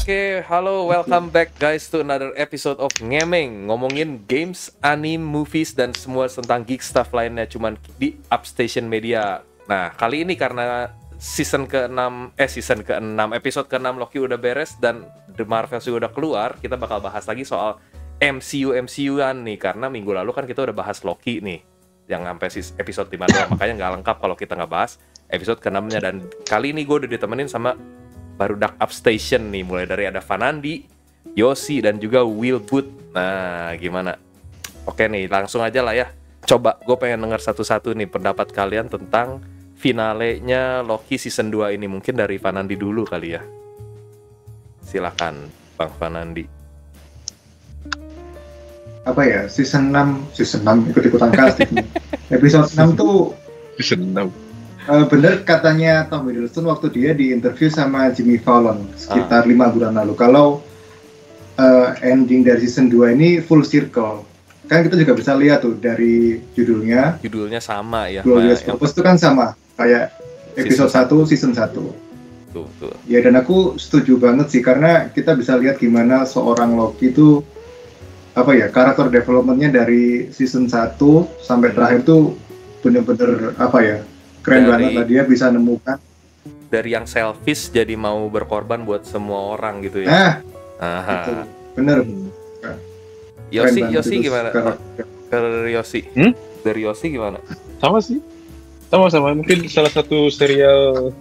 Oke, halo, welcome back guys to another episode of Ngemeng. Ngomongin games, anime, movies, dan semua tentang geek stuff lainnya cuman di Upstation Media. Nah, kali ini karena season ke-6, episode ke-6 Loki udah beres dan The Marvels juga udah keluar, kita bakal bahas lagi soal MCU-an nih. Karena minggu lalu kan kita udah bahas Loki nih, yang sampai episode 5 doang. Makanya nggak lengkap kalau kita nggak bahas episode ke-6-nya. Dan kali ini gue udah ditemenin sama barudak Upstation nih, mulai dari ada Fanandi, Yosi, dan juga Will Boot. Nah, gimana? Oke nih, langsung aja lah ya. Coba, gue pengen denger satu-satu nih pendapat kalian tentang finalenya Loki season 2 ini. Mungkin dari Fanandi dulu kali ya. Silakan, Bang Fanandi. Apa ya, season 6 ikut-ikutan casting. Episode 6 tuh season 6. Bener katanya Tom Hiddleston waktu dia di interview sama Jimmy Fallon sekitar 5 bulan lalu, kalau ending dari season 2 ini full circle. Kan kita juga bisa lihat tuh dari judulnya sama ya. Glorious Purpose itu kan sama kayak episode 1 season 1. Tuh. Ya, dan aku setuju banget sih, karena kita bisa lihat gimana seorang Loki itu karakter development-nya dari season 1 sampai terakhir tuh bener-bener keren banget lah. Dia bisa nemukan dari yang selfish jadi mau berkorban buat semua orang gitu ya. Gitu. Bener. Yosi gimana? Dari Yosi gimana? Sama sih. Sama. Mungkin salah satu serial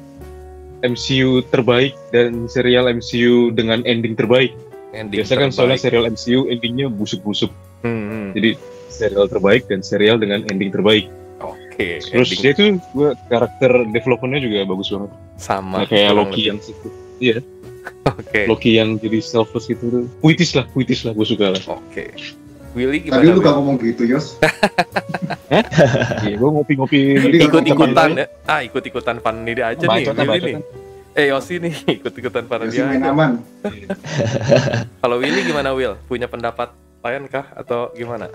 MCU terbaik dan serial MCU dengan ending terbaik. Biasa kan soalnya serial MCU endingnya busuk-busuk. Jadi serial terbaik dan serial dengan ending terbaik. Oke. Terus dia tuh karakter development-nya juga bagus banget. Sama. Kayak Loki yang situ. Iya. Oke. Loki yang jadi selfless itu puitis lah, gue suka lah. Oke. Willy gimana? Tadi lu gak ngomong gitu, Yos. Iya, gue ngopi-ngopi. Ikut-ikutan ya. Ikut-ikutan Fan ini aja nih, Willy nih. Yosi nih ikut-ikutan Fan dia aja. Aman. Kalau Willy gimana, Will? Punya pendapat lain kah atau gimana?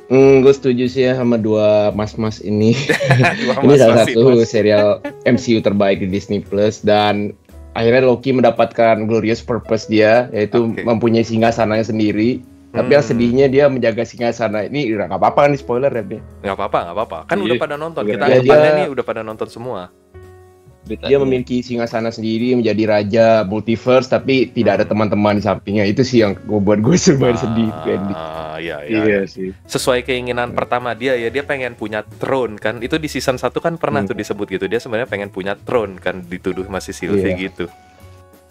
Gue setuju sih ya sama dua mas-mas ini. Ini salah satu serial MCU terbaik di Disney Plus, dan akhirnya Loki mendapatkan glorious purpose dia, yaitu mempunyai singgasananya sendiri. Tapi yang sedihnya dia menjaga singgasana ini nggak apa-apa kan, di spoiler ya? Nggak apa-apa. Kan udah pada nonton. Kita nih udah pada nonton semua. Dia memiliki singgasana sendiri, menjadi raja multiverse, tapi tidak ada teman-teman di sampingnya. Itu sih yang buat gue sedih. Iya sih. Sesuai keinginan pertama dia pengen punya throne kan. Itu di season 1 kan pernah tuh disebut gitu. Dia sebenarnya pengen punya throne kan, dituduh masih Sylvie gitu.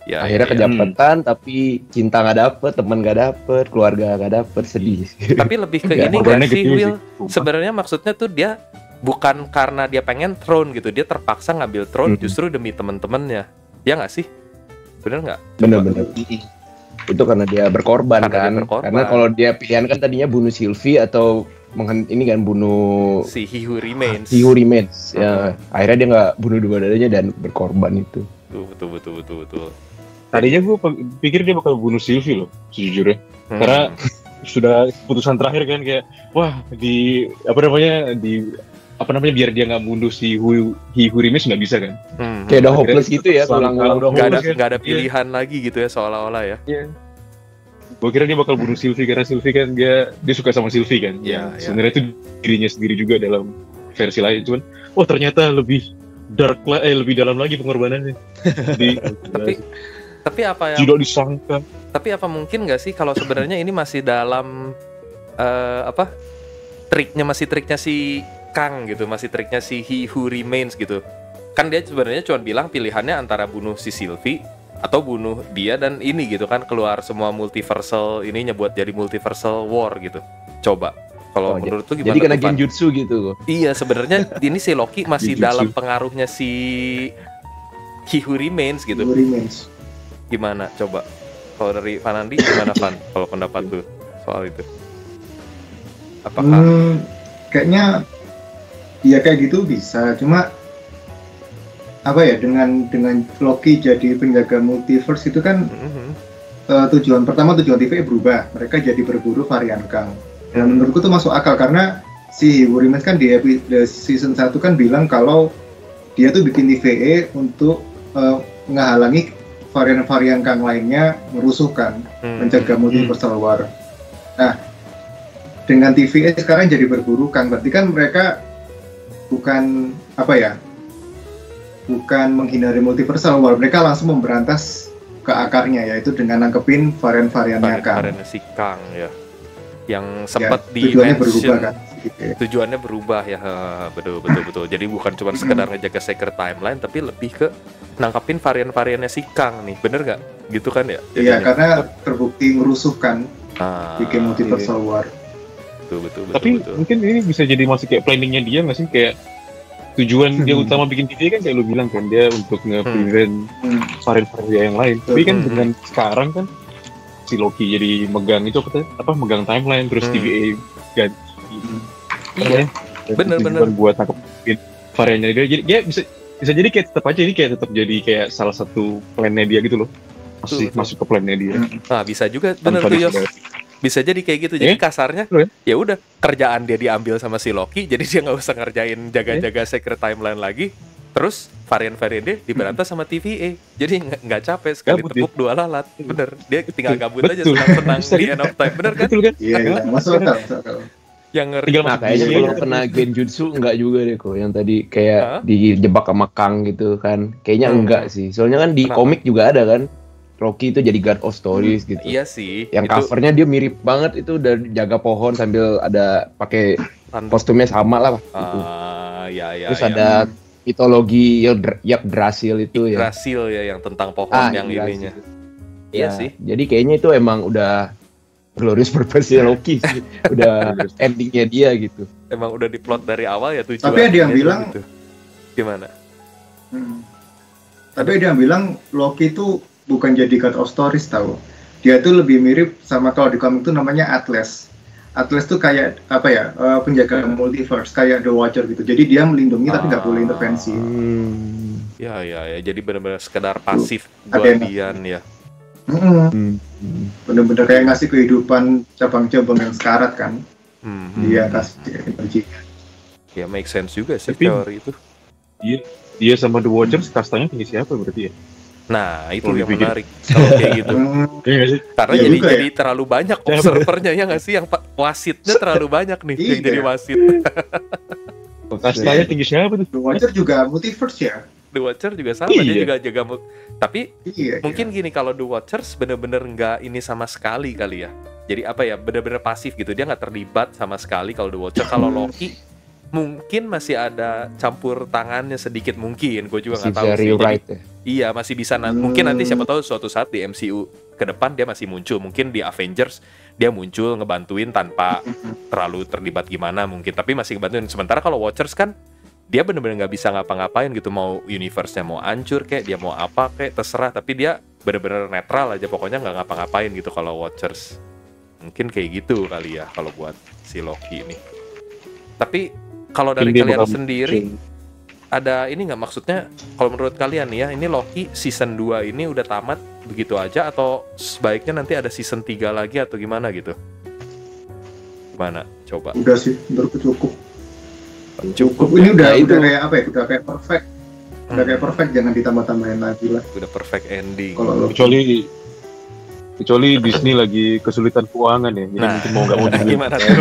Ya, akhirnya kedapetan, tapi cinta nggak dapet, teman nggak dapet, keluarga nggak dapet, sedih. Tapi lebih ke ini nggak sih, Will? Sebenarnya maksudnya tuh dia bukan karena dia pengen throne gitu, dia terpaksa ngambil throne justru demi teman-temannya. Ya nggak sih? Bener nggak? Bener. Itu karena dia berkorban kan. Karena kalau dia pilihan kan tadinya bunuh Sylvie atau bunuh si He Who Remains. Ya, akhirnya dia nggak bunuh dua-duanya dan berkorban itu. Betul. Tadinya gue pikir dia bakal bunuh Sylvie loh, sejujurnya. Karena sudah keputusan terakhir kan, kayak biar dia nggak bunuh si He Who Remains nggak bisa kan. Kayak udah hopeless gitu ya, nggak ada pilihan lagi gitu ya, seolah-olah ya. Iya. Gue kira dia bakal bunuh Sylvie karena Sylvie kan dia suka sama Sylvie kan. Sebenarnya itu dirinya sendiri juga dalam versi lain, cuman ternyata lebih dark lah, lebih dalam lagi pengorbanannya. Tapi apa yang tidak disangka. Tapi apa mungkin nggak sih kalau sebenarnya ini masih dalam triknya si Kang gitu, masih triknya si He Who Remains gitu. Kan dia sebenarnya cuma bilang pilihannya antara bunuh si Sylvie atau bunuh dia dan ini gitu kan, keluar semua multiversal ininya buat jadi multiversal war gitu. Coba kalau menurut tuh gimana? Jadi kena genjutsu gitu. Iya, sebenarnya ini si Loki masih dalam pengaruhnya si He Who Remains gitu. Gimana coba? Kalau dari Fanandi gimana, Fan? Kalau pendapat tuh soal itu? Apakah kayaknya ya kayak gitu bisa, cuma dengan Loki jadi penjaga multiverse itu kan tujuan TVA berubah, mereka jadi berburu varian Kang. Dan menurutku tuh masuk akal, karena si He Who Remains kan di season 1 kan bilang kalau dia tuh bikin TVA untuk ngehalangi varian-varian Kang lainnya merusuhkan, mencegah multiversal war. Nah, dengan TVA sekarang jadi berburu Kang, berarti kan mereka bukan bukan menghindari multiversal war, mereka langsung memberantas ke akarnya, yaitu dengan nangkepin varian-variannya Kang. Varian si Kang ya, yang sempat tujuannya berubah kan? Tujuannya berubah ya, betul. Jadi bukan cuma sekedar ngejaga secret timeline, tapi lebih ke nangkapin varian-variannya si Kang nih, bener nggak? Gitu kan ya? Iya, karena terbukti merusuhkan, bikin multiversal war. Betul. Tapi mungkin ini bisa jadi masih kayak planningnya dia nggak sih, kayak tujuan dia utama bikin TV kan kayak lu bilang kan, dia untuk nge-prevent varian-varian yang lain. Tapi kan dengan sekarang kan si Loki jadi megang itu megang timeline, terus TVA ganti. Iya, bener. Buat nangkepin variannya dia, jadi dia bisa jadi kayak tetap jadi kayak salah satu plannya dia gitu loh, masuk ke plannya dia. Nah, bisa juga bener tuh Yos. Bisa jadi kayak gitu. Jadi kasarnya ya udah kerjaan dia diambil sama si Loki, jadi dia nggak usah ngerjain jaga-jaga secret timeline lagi. Terus varian-varian dia diberantas sama TVA. Jadi nggak capek, sekali tepuk dua lalat. Bener. Dia tinggal gabut aja senang-senang di end of time. Bener kan? Betul kan? Iya, masuk akal. Yang ngeri. Kayaknya kalau kena genjutsu enggak juga deh kok. Yang tadi kayak dijebak sama Kang gitu kan. Kayaknya enggak sih. Soalnya kan di komik juga ada kan. Loki itu jadi God of Stories gitu. Iya sih. Yang covernya dia mirip banget, itu udah jaga pohon sambil ada pakai kostumnya sama lah. Gitu. Ya. Terus ada mitologi Yggdrasil itu ya. Yggdrasil ya, yang tentang pohon yang ininya. Iya sih. Jadi kayaknya itu emang udah glorious purpose-nya Loki sih. Udah endingnya dia gitu. Emang udah diplot dari awal ya tujuan. Tapi ada yang bilang gitu. Gimana? Tapi ada yang bilang Loki itu bukan jadi God of Stories tahu. Dia tuh lebih mirip sama, kalau di komik itu namanya Atlas. Atlas tuh kayak penjaga multiverse, kayak The Watcher gitu. Jadi dia melindungi tapi nggak boleh intervensi. Ya. Jadi benar-benar sekedar pasif guardian ya. Bener-bener kayak ngasih kehidupan cabang-cabang yang sekarat kan. Dia kasih energi. Ya make sense juga sih teori itu. Dia sama The Watchers kastanya tinggi siapa berarti ya? Nah itu yang menarik kalau kayak gitu. Karena jadi terlalu banyak observernya ya nggak sih, yang wasitnya terlalu banyak nih yang jadi wasit. Kastanya tinggi siapa tuh? The Watcher juga multiverse ya. The Watcher juga sama, dia juga jaga tapi mungkin gini, kalau The Watchers bener-bener nggak ini sama sekali kali ya. Jadi bener-bener pasif gitu, dia nggak terlibat sama sekali kalau The Watcher. Kalau Loki mungkin masih ada campur tangannya sedikit, mungkin gue juga nggak tahu sih. Iya, masih bisa mungkin nanti siapa tahu suatu saat di MCU ke depan dia masih muncul, mungkin di Avengers dia muncul ngebantuin tanpa terlalu terlibat gimana mungkin, tapi masih ngebantuin. Sementara kalau Watchers kan dia bener-bener nggak bisa ngapa-ngapain gitu, mau universe-nya mau hancur kayak dia mau apa kayak terserah, tapi dia bener-bener netral aja, pokoknya nggak ngapa-ngapain gitu kalau Watchers. Mungkin kayak gitu kali ya kalau buat si Loki ini. Tapi kalau dari kalian sendiri ada ini nggak, maksudnya kalau menurut kalian ya, ini Loki season 2 ini udah tamat begitu aja, atau sebaiknya nanti ada season 3 lagi atau gimana gitu? Gimana? Coba. Udah sih, cukup. Ini udah kayak udah kayak perfect. Udah kayak perfect, jangan ditambah-tambahin lagi lah. Udah perfect ending. Kecuali Disney lagi kesulitan keuangan ya. Jadi mungkin mau nggak mau gimana tuh?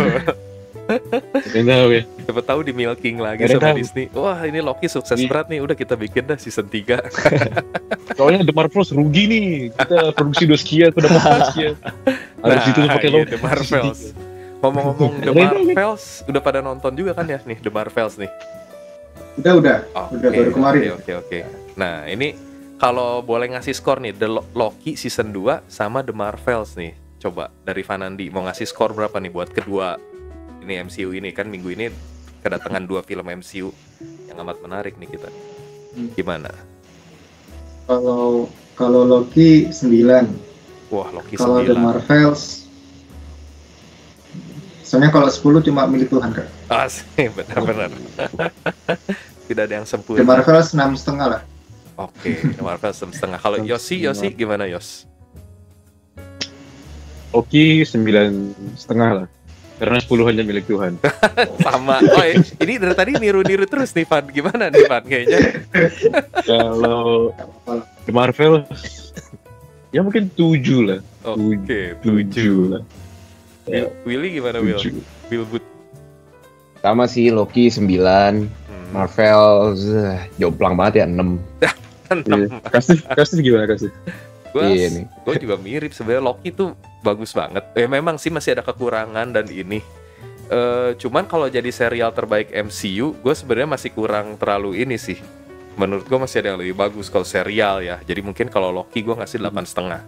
Ya. Siapa tahu di milking lagi sama Disney. Wah, ini Loki sukses berat nih, udah kita bikin dah season 3. Soalnya The Marvels rugi nih. Kita produksi 2 sekian, udah dapat sekian. Harus itu pakai Loki. The Marvels. Ngomong-ngomong The Marvels, udah pada nonton juga kan ya nih The Marvels nih? Udah baru kemarin. Oke. Nah, ini kalau boleh ngasih skor nih, The Loki season 2 sama The Marvels nih. Coba dari Vanandi mau ngasih skor berapa nih buat kedua ini MCU ini, kan minggu ini kedatangan 2 film MCU yang amat menarik nih kita. Gimana? Kalau Loki 9. Wah, Loki 9. Kalau The Marvels, soalnya kalau 10 cuma milik Tuhan kan. Asik, benar-benar. Tidak ada yang sempurna. The Marvels 6,5 lah. Oke, The Marvels 6,5. Kalau Yosi gimana Yos? Loki 9,5 lah. Karena 10 hanya milik Tuhan. Sama. Ini dari tadi niru-niru terus nih, Van. Gimana nih, Van? Kayaknya. Kalau The Marvel Ya mungkin 7 lah. Oke, 7 lah. Willy gimana, Will? 7. Wilbut. Sama sih, Loki 9, Marvel jomplang banget ya 6. Kasih gimana kasih? Gue juga mirip sebenarnya. Loki tuh bagus banget. Memang sih masih ada kekurangan dan ini. Cuman kalau jadi serial terbaik MCU, gue sebenarnya masih kurang terlalu ini sih. Menurut gue masih ada yang lebih bagus kalau serial ya. Jadi mungkin kalau Loki gue ngasih 8,5.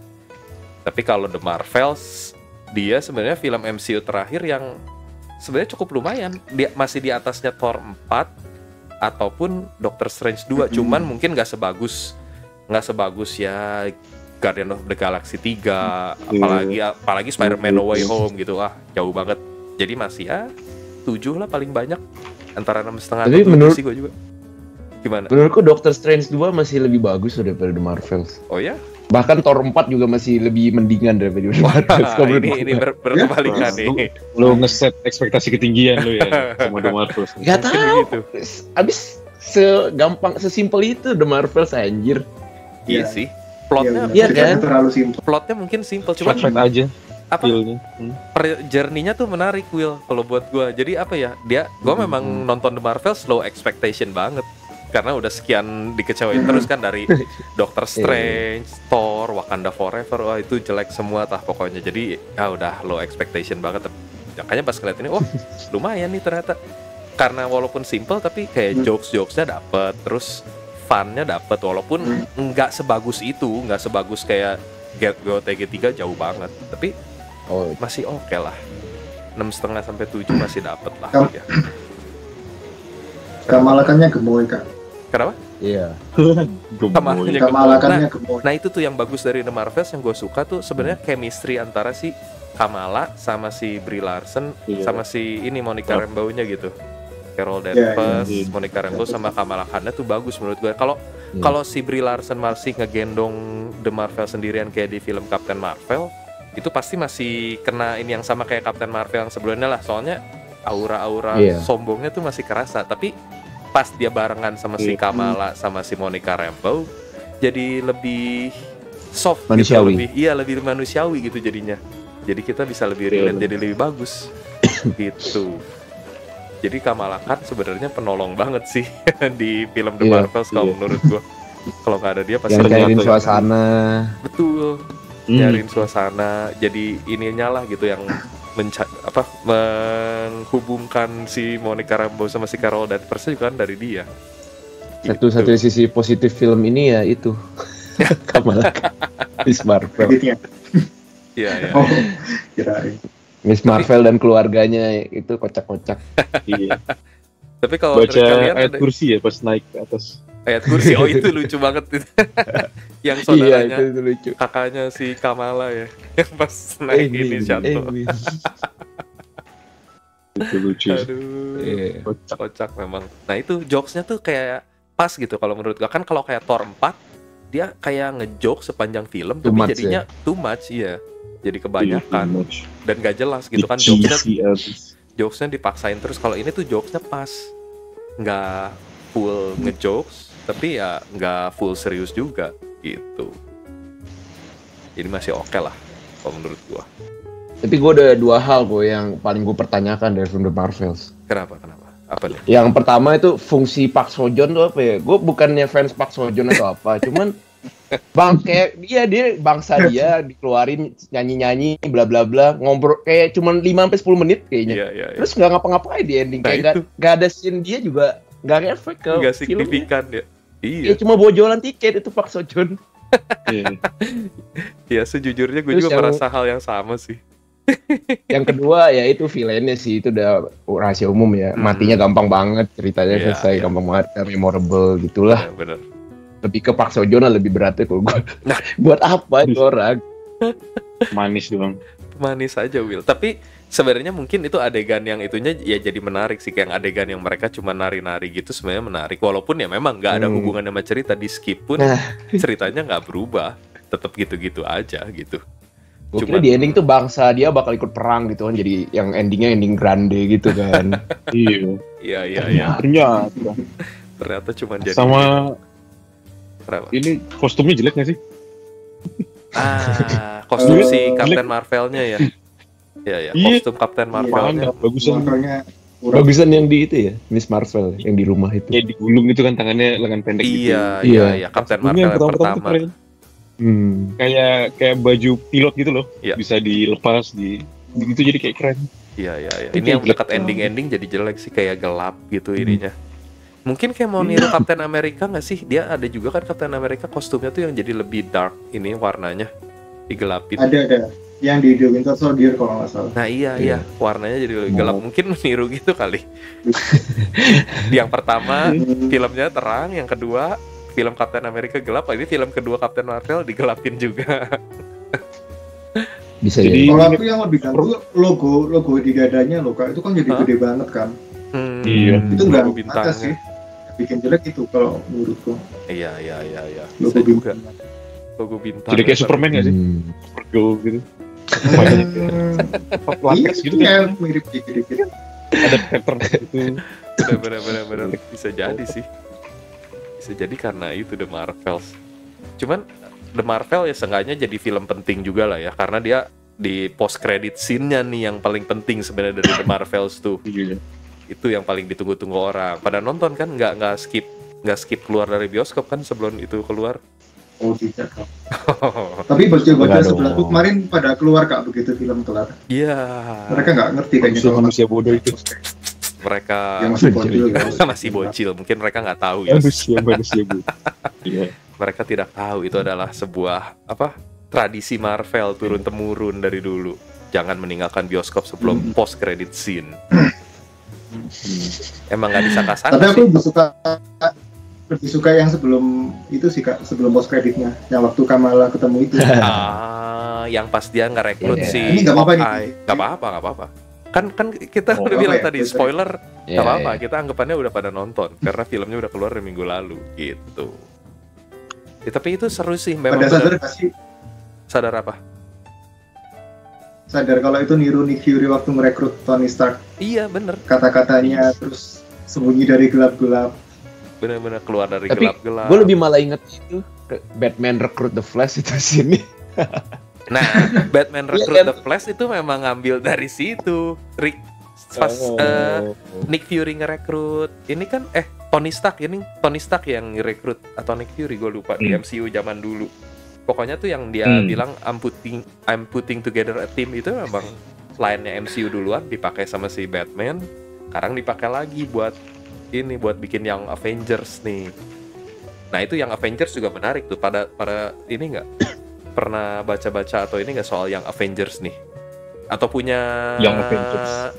Tapi kalau The Marvels, dia sebenarnya film MCU terakhir yang sebenarnya cukup lumayan. Dia masih di atasnya Thor 4 ataupun Doctor Strange 2. Cuman mungkin nggak sebagus ya Guardian of the Galaxy 3, apalagi Spider-Man No Way Home gitu. Jauh banget. Jadi masih 7 lah paling banyak, antara 6,5 atau 7 sih gue juga. Gimana? Menurutku Doctor Strange 2 masih lebih bagus daripada The Marvels. Oh ya? Bahkan Thor 4 juga masih lebih mendingan daripada The Marvels. Ini berkebalikan nih. Lo ngeset ekspektasi ketinggian lo ya sama The Marvels. Gak tahu. Abis sesimpel itu The Marvels anjir. Iya sih. Plotnya kan? Terlalu simpel. Plotnya mungkin simple, cuma aja. Apa? Journey-nya tuh menarik, Will, kalau buat gue. Jadi apa ya? Gue memang nonton The Marvels low expectation banget. Karena udah sekian dikecewain terus kan dari Doctor Strange, Thor, Wakanda Forever, wah itu jelek semua pokoknya. Jadi udah low expectation banget. Makanya pas ngeliat ini, lumayan nih ternyata. Karena walaupun simple tapi kayak jokes-jokesnya dapet, terus fun-nya dapet, walaupun nggak sebagus itu, nggak sebagus kayak GOTG 3 jauh banget. Tapi masih oke lah. 6,5 sampai 7 masih dapet lah. Ya. Kamalakannya gemoy, Kak. Kenapa? Iya. Kamalakannya gemoy. Nah itu tuh yang bagus dari The Marvels yang gue suka tuh sebenarnya chemistry antara si Kamala sama si Brie Larson sama si ini Monica Rambeau-nya gitu. Carol Danvers, Monica Rambeau sama Kamala Khan tuh bagus menurut gue. Kalau si Brie Larson masih ngegendong The Marvel sendirian kayak di film Captain Marvel, itu pasti masih kena ini yang sama kayak Captain Marvel yang sebelumnya lah. Soalnya aura-aura sombongnya tuh masih kerasa. Tapi pas dia barengan sama si Kamala sama si Monica Rambeau, jadi lebih soft manusiawi. Gitu, lebih manusiawi gitu jadinya. Jadi kita bisa lebih relate, jadi lebih bagus gitu. Jadi Kamala Khan sebenarnya penolong banget sih di film The Marvels kalau menurut gua. Kalau nggak ada dia pasti nyariin suasana. Betul. Nyariin suasana. Jadi ininya lah gitu yang menghubungkan si Monica Rambeau sama si Carol Danvers juga kan dari dia. Satu-satunya sisi positif film ini ya itu Kamala Miss Marvel. Iya. Kirain. Miss Marvel dan keluarganya itu kocak-kocak. Iya. Tapi kalau baca ayat kursi ya pas naik ke atas. Ayat kursi, itu lucu banget itu. Yang saudaranya, itu lucu. Kakaknya si Kamala ya, yang pas naik ini jatuh. Itu lucu. Aduh, kocak memang. Nah itu jokesnya tuh kayak pas gitu kalau menurut gue. Kan kalau kayak Thor 4, dia kayak ngejoke sepanjang film, tapi jadinya too much ya. Jadi kebanyakan dan gak jelas gitu kan jokesnya dipaksain terus. Kalau ini tuh jokesnya pas, nggak full ngejokes tapi ya nggak full serius juga gitu. Jadi masih oke lah kalau menurut gua. Tapi gua ada dua hal yang paling gua pertanyakan dari film The Marvels. Kenapa? Apa nih? Yang pertama itu fungsi Park Seo Joon tuh apa ya? Gua bukannya fans Park Seo Joon atau apa, cuman kayak dia bangsa dia dikeluarin nyanyi bla bla bla, ngobrol kayak cuman 5-10 menit kayaknya. Iya. Terus nggak ngapa-ngapain di ending, kayak nggak ada scene dia juga, nggak efek ke nggak signifikan ya. Iya, cuma bawa jualan tiket itu Park Seo Joon. Ya sejujurnya gue juga merasa hal yang sama sih. Yang kedua ya itu villainnya sih, itu udah rahasia umum ya. Matinya gampang banget, ceritanya selesai gampang banget, memorable gitulah. Bener. Lebih ke Park Seo Joon lebih beratnya kalau gue. Buat apa itu orang? Manis doang. Manis aja Will. Tapi sebenarnya mungkin itu adegan yang itunya ya jadi menarik sih, kayak adegan yang mereka cuma nari-nari gitu sebenarnya menarik. Walaupun ya memang nggak ada hubungan sama cerita, di skip pun ceritanya nggak berubah, tetap gitu-gitu aja gitu. Gue kira di ending tuh bangsa dia bakal ikut perang gitu kan, jadi yang endingnya ending grande gitu kan. Iya. Ternyata cuma jadi sama Kenapa? Ini kostumnya jelek nggak sih? Kostum si Captain Marvel-nya ya. Iya, kostum Captain Marvel-nya. Bagusan yang di itu ya, Miss Marvel yang di rumah itu. Ya digulung itu kan tangannya lengan pendek gitu. Iya, Captain Marvel yang pertama. Kayak baju pilot gitu loh. Bisa dilepas gitu jadi kayak keren. Iya. Ini yang dekat ending jadi jelek sih, kayak gelap gitu ininya. Mungkin kayak mau niru Captain America nggak sih? Dia ada juga kan Captain America kostumnya tuh yang jadi lebih dark ini warnanya, digelapin. Ada. Yang di The Winter Soldier kalau nggak salah. Nah iya, warnanya jadi lebih gelap. Mungkin niru gitu kali. Yang pertama filmnya terang, yang kedua film Captain America gelap, ini film kedua Captain Marvel digelapin juga. Bisa jadi. Kalau aku yang lebih ganggu logo di dadanya loh Kak, itu kan jadi gede banget kan. Iya. Itu nggak ada sih. Bikin jelek itu kalau menurutku. Iya. Logo bintang. Logo bintang. Jadi kayak Superman nggak sih? Supergirl gitu. Iya gitu kan. Mirip dikit-dikit. Ada pattern gitu. Bener. Bisa jadi sih. Bisa jadi karena itu The Marvels. Cuman The Marvel ya seenggaknya jadi film penting juga lah ya, karena dia di post credit scene-nya nih yang paling penting sebenarnya dari The Marvels tuh. Itu yang paling ditunggu-tunggu orang. Pada nonton kan nggak skip keluar dari bioskop kan sebelum itu keluar. Oh tidak. Tapi bocil-bocil sebelah tuh kemarin pada keluar Kak begitu film kelar. Iya. Mereka nggak ngerti kayaknya kalau manusia bodoh itu. Mereka masih bocil. Mungkin mereka nggak tahu ya. Manusia bodoh. Iya. Mereka tidak tahu itu adalah sebuah tradisi Marvel turun temurun dari dulu. Jangan meninggalkan bioskop sebelum post credit scene. Emang nggak disangka-sangka. Tapi aku lebih suka yang sebelum itu sih Kak, sebelum post creditnya, yang waktu Kamala ketemu itu. Yang pas dia ngerekrut si. Ini nggak apa-apa nih. Nggak apa-apa. Kan kita udah bilang tadi spoiler. Nggak apa-apa. Kita anggapannya udah pada nonton karena filmnya udah keluar dari minggu lalu gitu. Ya, tapi itu seru sih. Memang pada sadar nggak sih? Sadar apa? Sadar kalau itu niru Nick Fury waktu merekrut Tony Stark. Iya bener. Kata-katanya terus sembunyi dari gelap-gelap. Bener-bener keluar dari tapi gelap-gelap. Gue lebih malah inget itu Batman Recruit the Flash itu sini. Nah, Batman Recruit the Flash itu memang ngambil dari situ. Nick Fury ngerekrut. Ini kan Tony Stark yang ngerekrut atau Nick Fury gue lupa di MCU zaman dulu. Pokoknya tuh yang dia bilang I'm putting together a team itu memang line-nya MCU duluan dipakai sama si Batman. Sekarang dipakai lagi buat bikin yang Avengers nih. Nah, itu yang Avengers juga menarik tuh. Pada ini enggak pernah baca-baca atau ini enggak soal yang Avengers nih? Atau punya yang Avengers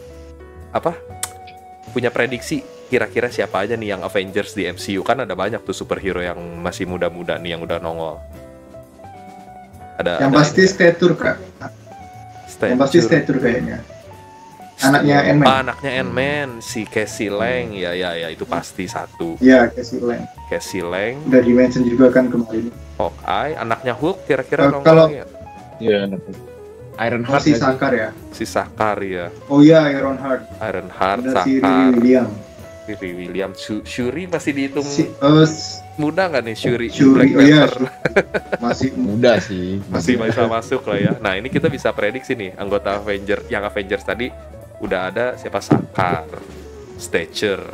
punya prediksi kira-kira siapa aja nih yang Avengers di MCU? Kan ada banyak tuh superhero yang masih muda-muda nih yang udah nongol. Yang pasti Stature Kak. Yang pasti Stature kayaknya. Anaknya Ant-Man. Anaknya Ant-Man, si Cassie Lang, ya itu pasti satu. Iya, Cassie Lang. Udah di-mention juga kan kemarin. Hawkeye, anaknya Hulk kira-kira kalau ya anaknya. Ironheart si Sakar ya. Si Sakar ya. Oh iya, Ironheart, Sakar. Si Riri William. Shuri masih dihitung muda nggak nih Shuri? Black Panther. Masih muda sih. Masih bisa masuk lah ya. Nah, ini kita bisa prediksi nih anggota Avengers tadi udah ada siapa? Sakar, Stature,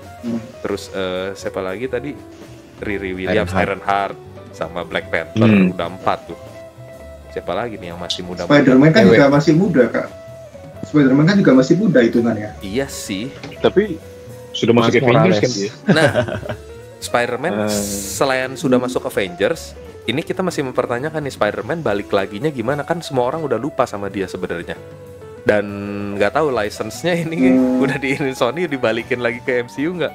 terus siapa lagi tadi? Riri Williams, Ironheart, sama Black Panther. Udah 4 tuh. Siapa lagi nih yang masih muda? Spider-Man kan juga masih muda Kak. Spider-Man kan juga masih muda hitungannya. Iya sih. Tapi sudah masuk Avengers kan dia. Nah, Spider-Man selain sudah masuk Avengers, ini kita masih mempertanyakan nih Spider-Man balik laginya gimana, kan semua orang udah lupa sama dia sebenarnya. Dan nggak tahu license-nya ini udah Sony dibalikin lagi ke MCU nggak?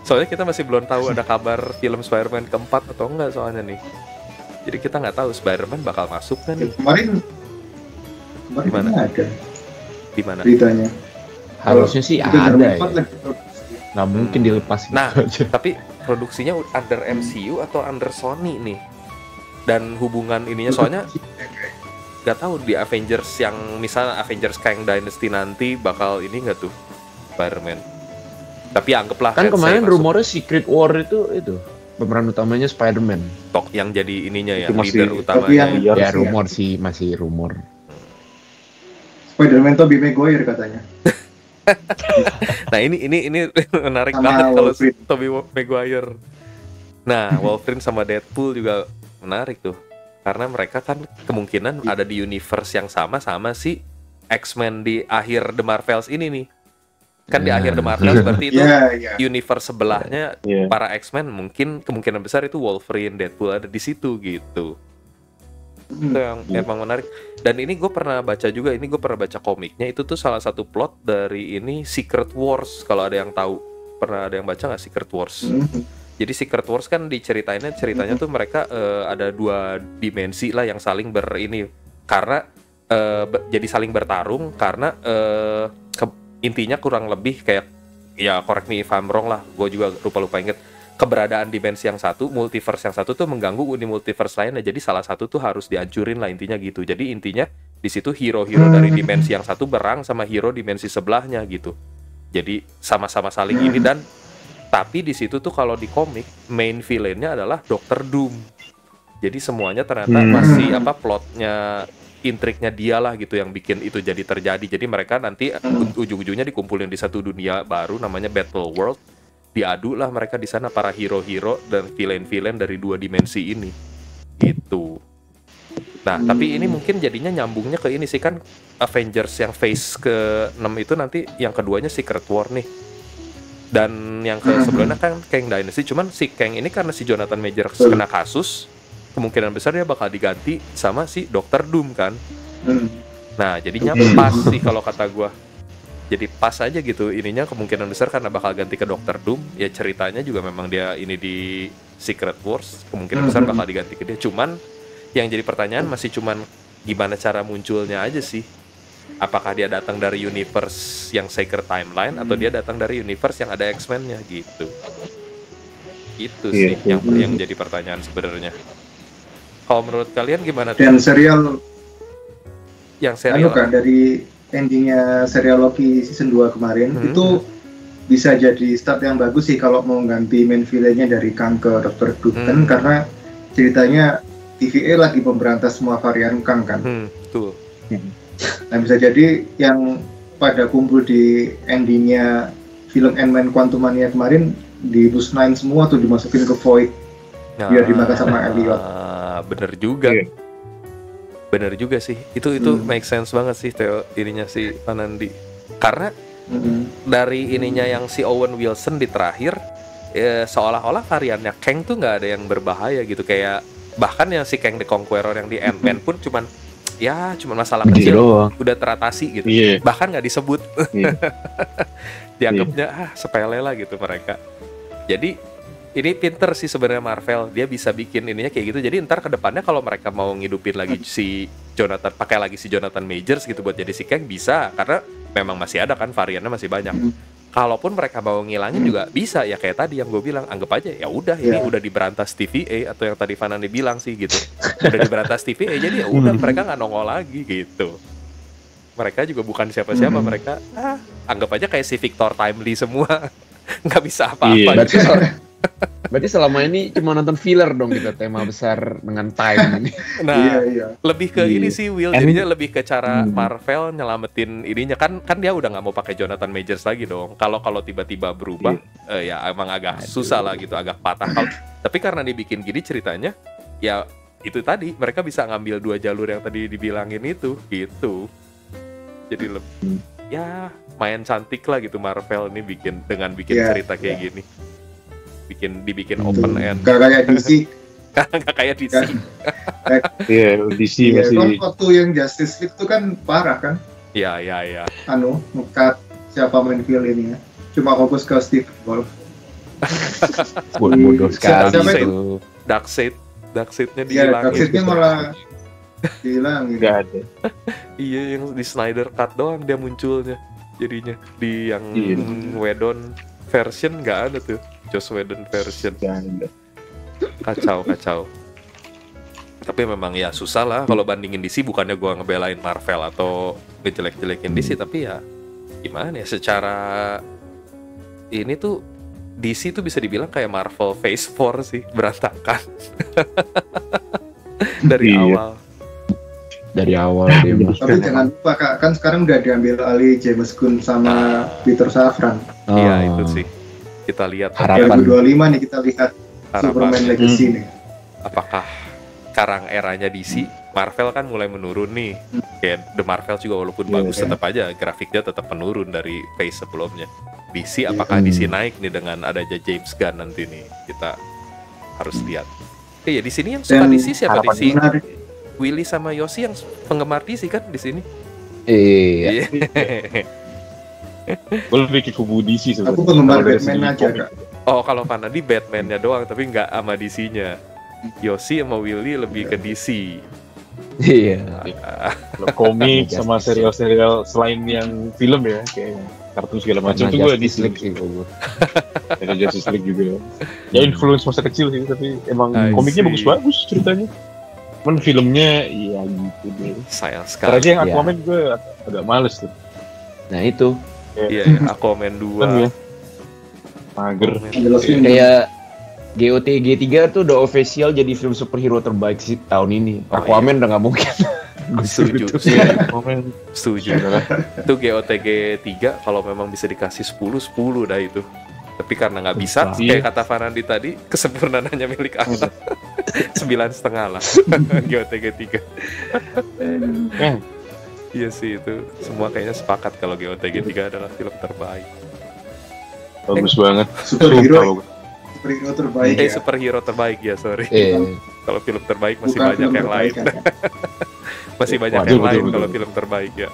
Soalnya kita masih belum tahu ada kabar film Spider-Man keempat atau enggak soalnya nih. Jadi kita nggak tahu Spider-Man bakal masuk kan nih. Kemarin ada. Di mana? Beritanya. Harusnya sih ada ya. Nggak mungkin dilepas. Nah, tapi produksinya under MCU atau under Sony nih? Dan hubungan ininya soalnya nggak tahu di Avengers yang misalnya Avengers Kang Dynasty nanti bakal ini nggak tuh Spider-Man. Tapi anggaplah kan kemarin rumornya Secret War itu pemeran utamanya Spider-Man. Tok yang jadi ininya ya, Itu masih- leader utamanya. yang- ya. Ya rumor sih, masih rumor. Spider-Man Tobey Maguire katanya. Nah ini menarik Sama banget kalau Wolverine. Tobey Maguire. Nah Wolverine sama Deadpool juga menarik tuh, karena mereka kan kemungkinan ada di universe yang sama si X-Men di akhir The Marvels ini nih. Kan di akhir The Marvels berarti itu Iya. universe sebelahnya Iya. para X-Men, mungkin kemungkinan besar itu Wolverine, Deadpool ada di situ gitu. Itu yang emang menarik. Dan ini gue pernah baca juga, ini gue pernah baca komiknya, itu tuh salah satu plot dari ini Secret Wars, kalau ada yang tahu. Pernah ada yang baca nggak Secret Wars? Jadi Secret Wars kan ceritanya tuh mereka ada 2 dimensi lah yang saling karena jadi saling bertarung karena intinya kurang lebih kayak, ya correct me if I'm wrong lah, gue juga lupa inget, keberadaan dimensi yang satu, multiverse yang satu tuh mengganggu multiverse lainnya, jadi salah satu tuh harus dihancurin lah intinya gitu. Jadi intinya di situ hero-hero dari dimensi yang satu berang sama hero dimensi sebelahnya gitu. Jadi sama-sama saling ini, dan tapi di situ tuh kalau di komik main villainnya adalah Dr. Doom. Jadi semuanya ternyata masih plotnya, intriknya dia lah gitu yang bikin itu jadi terjadi. Jadi mereka nanti ujung-ujungnya dikumpulin di satu dunia baru namanya Battle World. Diadu lah mereka di sana, para hero-hero dan villain-villain dari 2 dimensi ini. Gitu. Nah, tapi ini mungkin jadinya nyambungnya ke ini sih, kan Avengers yang phase ke-6 itu nanti yang keduanya Secret War nih. Dan yang sebelumnya kan Kang Dynasty, cuman si Kang ini karena si Jonathan Majors kena kasus, kemungkinan besar dia bakal diganti sama si Dr. Doom kan. Nah, jadinya pas sih kalau kata gua. Jadi pas aja gitu ininya, kemungkinan besar karena bakal ganti ke Dr. Doom. Ya ceritanya juga memang dia ini di Secret Wars, kemungkinan besar bakal diganti ke dia. Cuman yang jadi pertanyaan masih cuman gimana cara munculnya aja sih. Apakah dia datang dari universe yang Sacred Timeline atau dia datang dari universe yang ada X-Men-nya gitu. Itu sih yang jadi pertanyaan sebenarnya. Kalau menurut kalian gimana tuh? Dan serial Yang serial kan dari endingnya serial Loki season 2 kemarin itu bisa jadi start yang bagus sih kalau mau ganti main villainnya dari Kang ke Dr. Doom kan, karena ceritanya TVA lagi memberantas semua varian Kang kan. Betul. Nah bisa jadi yang pada kumpul di endingnya film Ant-Man Quantumania kemarin dibusnain semua tuh, dimasukin ke Void biar dimakan sama Elliot. Bener juga. Bener juga sih, itu make sense banget sih ininya si Panandi. Karena dari ininya yang si Owen Wilson di terakhir, seolah-olah variannya Kang tuh nggak ada yang berbahaya gitu, kayak bahkan yang si Kang the Conqueror yang di Ant-Man pun cuman masalah kecil udah teratasi gitu. Bahkan nggak disebut. Dianggapnya sepele lah gitu mereka. Jadi ini pinter sih sebenarnya Marvel, dia bisa bikin ininya kayak gitu. Jadi ntar kedepannya kalau mereka mau ngidupin lagi si Jonathan, pakai lagi si Jonathan Majors gitu buat jadi si Kang bisa, karena memang masih ada kan variannya masih banyak. Kalaupun mereka mau ngilangin juga bisa, ya kayak tadi yang gue bilang, anggap aja ya udah ini udah diberantas TVA, atau yang tadi Fanandi bilang sih gitu, udah diberantas TVA, jadi ya udah mereka nggak nongol lagi gitu. Mereka juga bukan siapa-siapa, mereka anggap aja kayak si Victor Timely semua, nggak bisa apa-apa. Berarti selama ini cuma nonton filler dong kita, tema besar dengan time ini. Nah, lebih ke ini sih Will, jadinya lebih ke cara Marvel nyelamatin ininya kan dia udah nggak mau pakai Jonathan Majors lagi dong. Kalau tiba-tiba berubah, ya emang agak susah lah gitu, agak patah. Tapi karena dibikin gini ceritanya, ya itu tadi mereka bisa ngambil 2 jalur yang tadi dibilangin itu, gitu. Jadi ya main cantik lah gitu Marvel ini bikin cerita kayak gini. Dibikin open end. Gak kayak DC. Gak kayak DC. DC masih. Kan waktu yang Justice League itu kan parah kan? Iya. Ngekat siapa main villainnya. Cuma fokus ke Steve Wolf. Bodoh sekali itu. Darkseid-nya dihilangin. Darkseid-nya malah dihilangin. Gak ada. Iya, yang di Snyder Cut doang dia munculnya. Jadinya di yang Whedon version nggak ada tuh. Joss Whedon version. Kacau. Tapi memang ya susah lah kalau bandingin DC, bukannya gua ngebelain Marvel atau ngejelek-jelekin DC, tapi ya gimana ya, secara ini tuh DC tuh bisa dibilang kayak Marvel Phase 4 sih, berantakan. Dari awal. Dari awal dia Tapi jangan lupa Kak, kan sekarang udah diambil alih James Gunn sama Peter Safran. Iya, itu sih. Kita lihat harapan 2025 nih, kita lihat Superman Legacy nih. Apakah sekarang eranya DC, Marvel kan mulai menurun nih. Kayak The Marvel juga walaupun bagus tetap aja grafiknya tetap menurun dari phase sebelumnya. DC apakah DC naik nih dengan adanya James Gunn nanti nih, kita harus lihat. Ya di sini yang suka DC siapa DC? Willy sama Yosi yang penggemar DC kan di sini. Iya. Gue lebih ke kubu DC sebenarnya. Aku penggemar Batman aja Kak. Oh, kalau Fanadi Batman-nya doang tapi nggak sama DC-nya. Yosi sama Willy lebih ke DC. Iya. Kalau komik sama serial-serial selain yang film ya, kayak kartun segala macam tuh gue DC sih gue. Ada Justice League juga. Ya influence masa kecil sih, tapi emang komiknya bagus-bagus ceritanya. Cuman filmnya ya gitu deh. Sayang sekali. Karena yang Aquaman gue agak males tuh. Nah itu. Iya, Aquaman 2. Mager. Kayak GOTG 3 tuh udah official jadi film superhero terbaik sih tahun ini. Aquaman udah nggak mungkin. Gue setuju. Setuju. Itu GOTG 3 kalau memang bisa dikasih 10 dah itu. Tapi karena nggak bisa, kayak kata Fanandi tadi, kesempurnaan hanya milik Allah. 9,5 lah GOTG 3. Iya sih, itu semua kayaknya sepakat kalau GOTG 3 adalah film terbaik. Bagus banget. Superhero terbaik ya. Superhero terbaik ya, sorry. Kalau film terbaik masih bukan banyak yang lain. Masih banyak yang lain kalau film terbaik ya.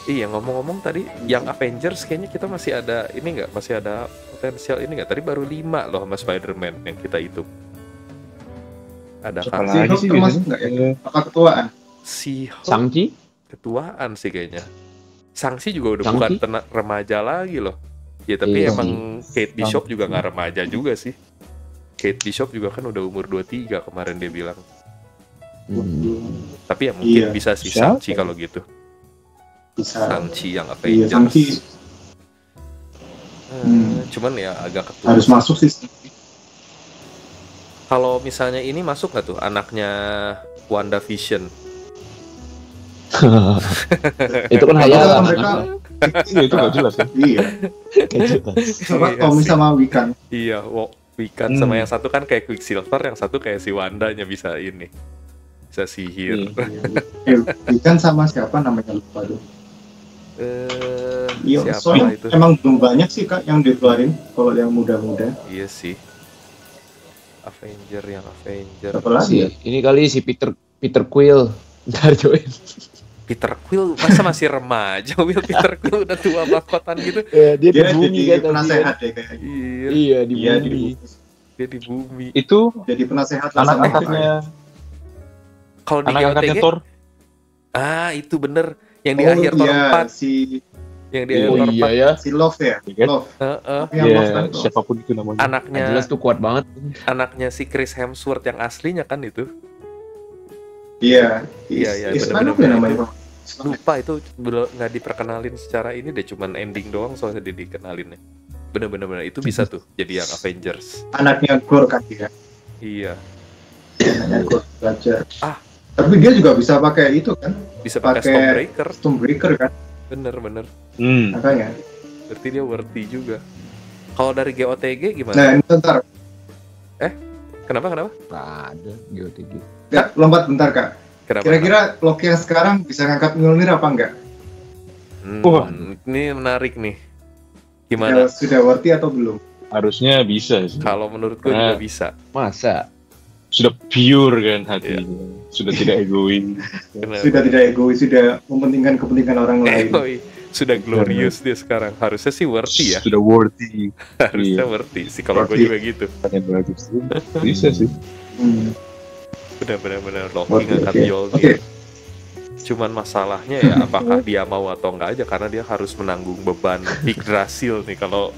Iya, ngomong-ngomong tadi yang Avengers kayaknya kita masih ada ini nggak? Masih ada potensial ini nggak? Tadi baru 5 loh sama Spider-Man yang kita hitung. Ada kan? Si Hulk termasuk nggak ya? Apa ketuaan? Si Hulk Shang-Chi? Ketuaan sih kayaknya. Shang-Chi juga udah bukan remaja lagi loh. Ya tapi emang Kate Bishop juga nggak remaja juga sih. Kate Bishop juga kan udah umur 23 kemarin dia bilang. Tapi ya mungkin bisa sih Shang-Chi kalau gitu. Shang-Chi yang Avengers. Cuman ya agak ketua. Harus masuk sih. Kalau misalnya ini masuk nggak tuh anaknya WandaVision? Itu kan hayalan. Itu nggak jelas ya. Iya. Sama Tommy sama Wiccan. Iya, Wiccan sama yang satu kan kayak Quicksilver, yang satu kayak si Wanda-nya bisa ini. Bisa sihir. Wiccan sama siapa namanya lupa tuh. Iya, siapa itu? Emang belum banyak sih Kak yang dikeluarin kalau yang muda-muda. Iya sih. Avenger. Apa lagi ya? Ini kali si Peter Quill. Ntar join. Peter Quill masa masih remaja? Peter Quill udah tua mahkotan gitu. Dia di bumi kan penasehat ya kayaknya. Iya, di bumi. Dia di bumi. Itu jadi penasehat anak-anaknya. Kalau di anak-anaknya GOTG Thor. Itu bener yang di akhir Thor 4 yang di akhir Thor 4 ya. Si Love ya. Love. Siapapun itu namanya. Anaknya jelas tuh kuat banget. Anaknya si Chris Hemsworth yang aslinya kan itu. Iya. Bener-bener namanya. Lupa itu nggak diperkenalin secara ini deh, cuman ending doang soalnya dikenalin. Bener-bener itu bisa tuh jadi yang Avengers. Anaknya Gore kan dia. Iya. Anaknya Gore belajar. Tapi dia juga bisa pakai itu kan? Bisa pakai Stormbreaker kan? Bener. Makanya. Berarti dia worthy juga. Kalau dari GOTG gimana? Nah, ini bentar. Kenapa? Nggak ada GOTG. Nggak, lompat bentar Kak. Kenapa? Kira-kira Loki yang sekarang bisa ngangkat Mjolnir apa enggak? Ini menarik nih. Gimana? Sudah worthy atau belum? Harusnya bisa sih. Kalau menurutku juga bisa. Masa? Sudah pure kan hatinya. Sudah tidak egois. Sudah tidak egois, sudah mementingkan kepentingan orang lain. Sudah glorious dia sekarang. Harusnya sih worthy ya. Sudah worthy. Harusnya worthy sih kalau gue juga gitu. Bisa sih. Benar-benar Loki ngangkat Mjolnir. Cuman masalahnya ya apakah dia mau atau enggak aja, karena dia harus menanggung beban Yggdrasil nih. Kalau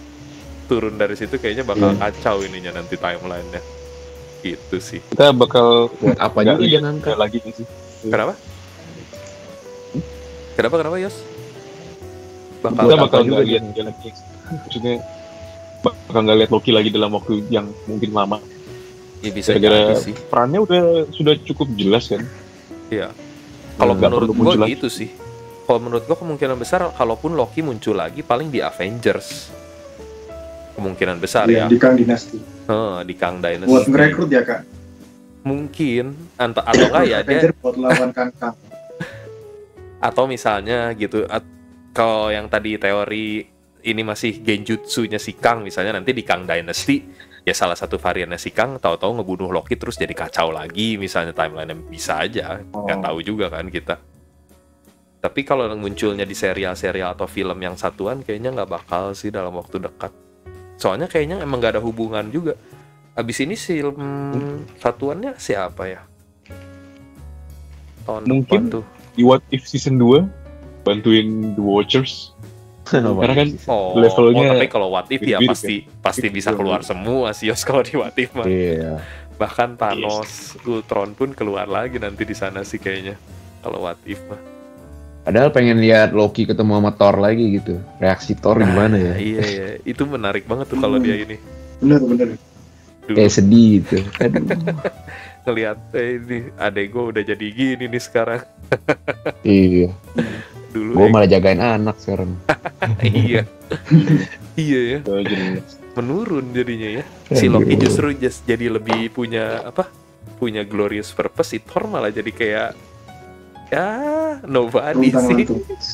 turun dari situ kayaknya bakal kacau ininya nanti timeline-nya. Gitu sih. Kita bakal buat apa juga dia ngangkat lagi sih. Kenapa? Kenapa Yos? Kita bakal juga lihat lagi. Maksudnya bakal nggak lihat Loki lagi dalam waktu yang mungkin lama. Ya bisa Gara-gara jadi sih. perannya sudah cukup jelas kan. Iya. Kalau Nggak menurut perlu gua muncul gitu sih. Kalau menurut gua kemungkinan besar kalaupun Loki muncul lagi paling di Avengers. Kemungkinan besar ya. Di Kang Dynasty. Di Kang Dynasty. Buat ngerekrut ya Kak. Mungkin atau enggak ya dia Avenger buat lawan Kang. atau misalnya gitu kalau yang tadi teori ini masih genjutsunya si Kang, misalnya nanti di Kang Dynasty ya salah satu variannya si Kang tahu-tahu ngebunuh Loki terus jadi kacau lagi misalnya timeline-nya, bisa aja, nggak tahu juga kan kita. Tapi kalau munculnya di serial-serial atau film yang satuan kayaknya nggak bakal sih dalam waktu dekat, soalnya kayaknya emang nggak ada hubungan juga. Abis ini film satuannya siapa ya tahun Mungkin depan tuh? Di What If season 2 bantuin The Watchers. Karena kan levelnya tapi kalau What If ya mirip-mirip pasti bisa keluar semua sih Yos kalau di What If mah. Iya. Bahkan Thanos, Ultron pun keluar lagi nanti di sana sih kayaknya kalau What If mah. Padahal pengen lihat Loki ketemu sama Thor lagi gitu. Reaksi Thor gimana ya? Iya, itu menarik banget tuh kalau dia ini. Bener. Kayak sedih gitu. Aduh. Ngelihat ini adek gue udah jadi gini nih sekarang. Iya. Dulu Gue malah jagain anak sekarang. iya. Iya ya. Menurun jadinya ya. Si Loki justru jadi lebih punya punya glorious purpose. Si Thor malah jadi kayak ya nobody sih.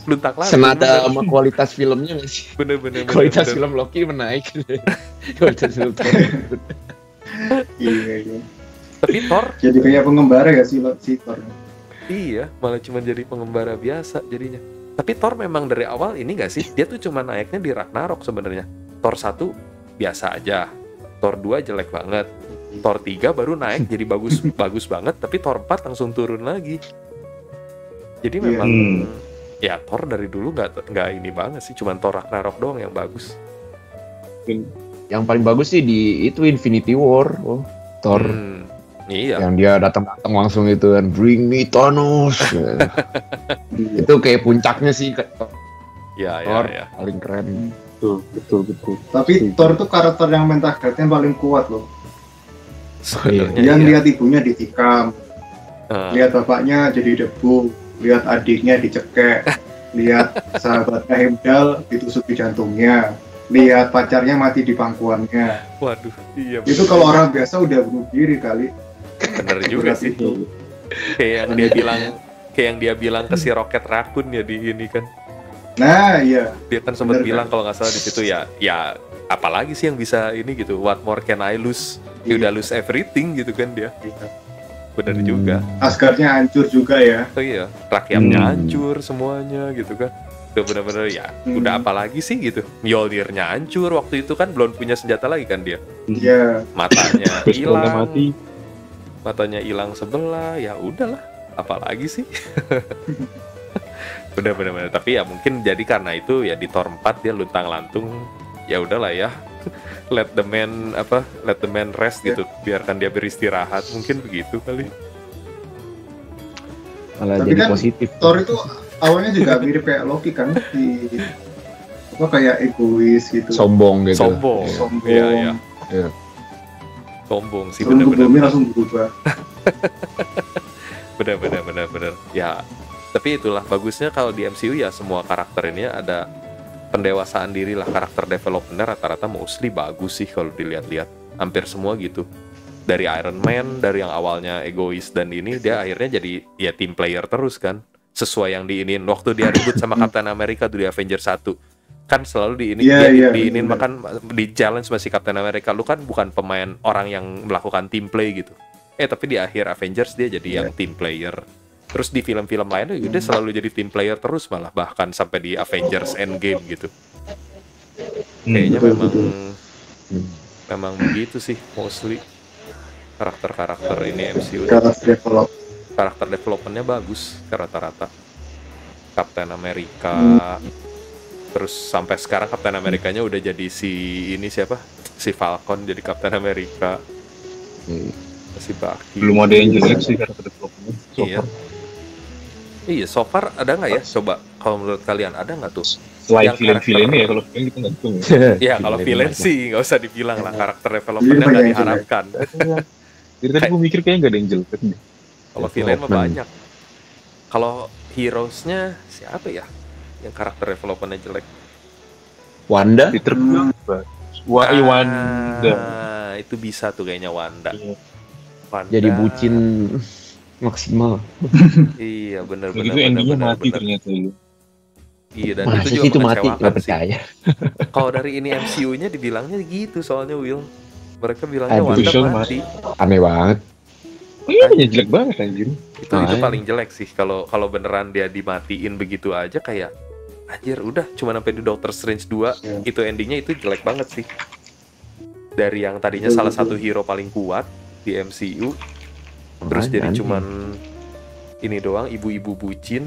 Luntang lantung. Senada sama kualitas filmnya nggak sih? Bener. Kualitas film Loki menaik. Kualitas film Thor. Iya. Tapi Thor Jadi kayak pengembara ya si Thor. iya, malah cuma jadi pengembara biasa jadinya. Tapi Thor memang dari awal ini nggak sih? Dia tuh cuma naiknya di Ragnarok sebenarnya. Thor 1 biasa aja. Thor 2 jelek banget. Thor 3 baru naik jadi bagus banget, tapi Thor 4 langsung turun lagi. Jadi memang ya Thor dari dulu nggak ini banget sih, cuma Thor Ragnarok doang yang bagus. Yang paling bagus sih di itu Infinity War. Thor. Iya. Yang dia datang langsung itu kan, bring me Thanos. Itu kayak puncaknya sih. Thor paling keren. Betul. Tapi Thor tuh karakter yang mental health-nya paling kuat loh. Sebenarnya Yang lihat ibunya ditikam, lihat bapaknya jadi debu, lihat adiknya dicekek, lihat sahabatnya Heimdall ditusuk di jantungnya, lihat pacarnya mati di pangkuannya. Waduh, iya. Itu kalau orang biasa udah bunuh diri kali. Bener juga sih. Kayak yang dia bilang ke si Rocket Raccoon ya di ini kan. Nah, iya. Dia kan sempat bilang kalau nggak salah di situ ya apalagi sih yang bisa ini gitu. What more can I lose? Ya udah lose everything gitu kan dia. Bener juga. Asgardnya hancur juga ya. Oh iya, rakyatnya hancur semuanya gitu kan. Udah bener-bener ya, udah apalagi sih gitu. Mjolnirnya hancur waktu itu kan, belum punya senjata lagi kan dia. Iya. Matanya hilang. mati. Matanya hilang sebelah, ya udahlah, apalagi sih. Bener-bener. Tapi ya mungkin jadi karena itu ya di Thor 4 dia luntang-lantung. Ya udahlah ya. Let the man rest gitu. Biarkan dia beristirahat, mungkin begitu kali. Malah Tapi jadi kan positif. Thor itu awalnya juga mirip kayak Loki kan, kayak egois gitu. Sombong gitu. Sombong. Iya. Sombong sih, bener-bener langsung berubah. bener. Ya, tapi itulah bagusnya kalau di MCU ya semua karakter ini ada pendewasaan diri lah, karakter development rata-rata mostly bagus sih kalau dilihat-lihat. Hampir semua gitu. Dari Iron Man, dari yang awalnya egois dan ini dia akhirnya jadi ya team player terus kan. Sesuai yang diinin waktu dia ribut sama Captain America tuh di Avengers 1. Kan selalu diinin makan di challenge masih Captain America, lu kan bukan pemain orang yang melakukan team play gitu. Tapi di akhir Avengers dia jadi yang team player. Terus di film-film lainnya dia selalu jadi team player terus, malah bahkan sampai di Avengers Endgame gitu. Kayaknya memang begitu sih mostly karakter-karakter ini MCU. Karakter developmentnya bagus rata-rata. Captain America. Terus sampai sekarang Captain Amerikanya udah jadi si Falcon jadi Captain America. Si Bucky. Belum ada yang jelek sih karakter developmentnya. Iya, so far ada nggak ya? Coba kalau menurut kalian ada nggak tuh Selain villain-villainnya ya, kalau villain kita nggak hitung ya. Ya kalau villain sih nggak usah dibilang lah, karakter development-nya nggak diharapkan. Jadi tadi gue mikir kayaknya nggak ada yang jelek. Kalau villain mah banyak. Kalau heroes-nya siapa ya yang karakter development-nya jelek? Wanda? Wanda. Itu bisa tuh kayaknya Wanda. Wanda. Jadi bucin maksimal. Iya benar. Begitu endingnya mati ternyata itu. Iya dan Masa itu juga mati, mengecewakan sih. percaya. Kalau dari ini MCU-nya dibilangnya gitu soalnya Will. Mereka bilangnya Wanda mati. Aneh banget. Iya jelek banget anjir. Itu paling jelek sih kalau beneran dia dimatiin begitu aja kayak anjir udah cuma sampai di Doctor Strange 2 itu endingnya itu jelek banget sih. Dari yang tadinya salah satu hero paling kuat di MCU terus jadi cuman ini doang ibu-ibu bucin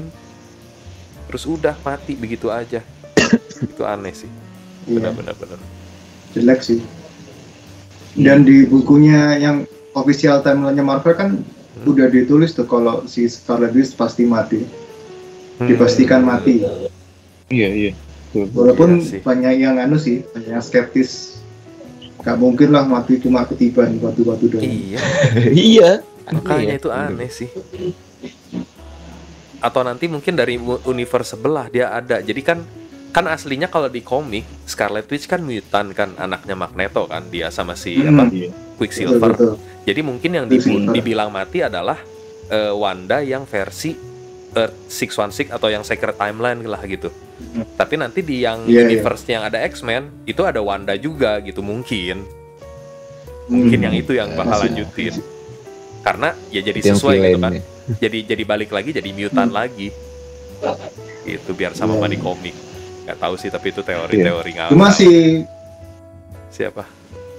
terus udah mati begitu aja. Itu aneh sih. Benar-benar jelek sih. Dan di bukunya yang official timeline-nya Marvel kan udah ditulis tuh kalau si Scarlet Witch pasti mati. Dipastikan mati. Iya. Walaupun iya banyak yang banyak yang skeptis. Gak mungkin lah mati cuma ketiban batu-batu doang. Iya. Iya. Makanya itu aneh sih. Atau nanti mungkin dari universe sebelah dia ada. Jadi kan aslinya kalau di komik Scarlet Witch kan mutant kan, anaknya Magneto kan, dia sama si Quicksilver. Betul. Jadi mungkin yang dibilang mati adalah Wanda yang versi Earth 616 atau yang Secret Timeline lah gitu. Tapi nanti di yang universe yang ada X-Men itu ada Wanda juga gitu mungkin. Mungkin yang itu yang bakal lanjutin. Karena ya jadi sesuai gitu kan. Jadi balik lagi jadi mutant lagi. Itu biar sama di komik. Gak tahu sih tapi itu teori-teori ngawur.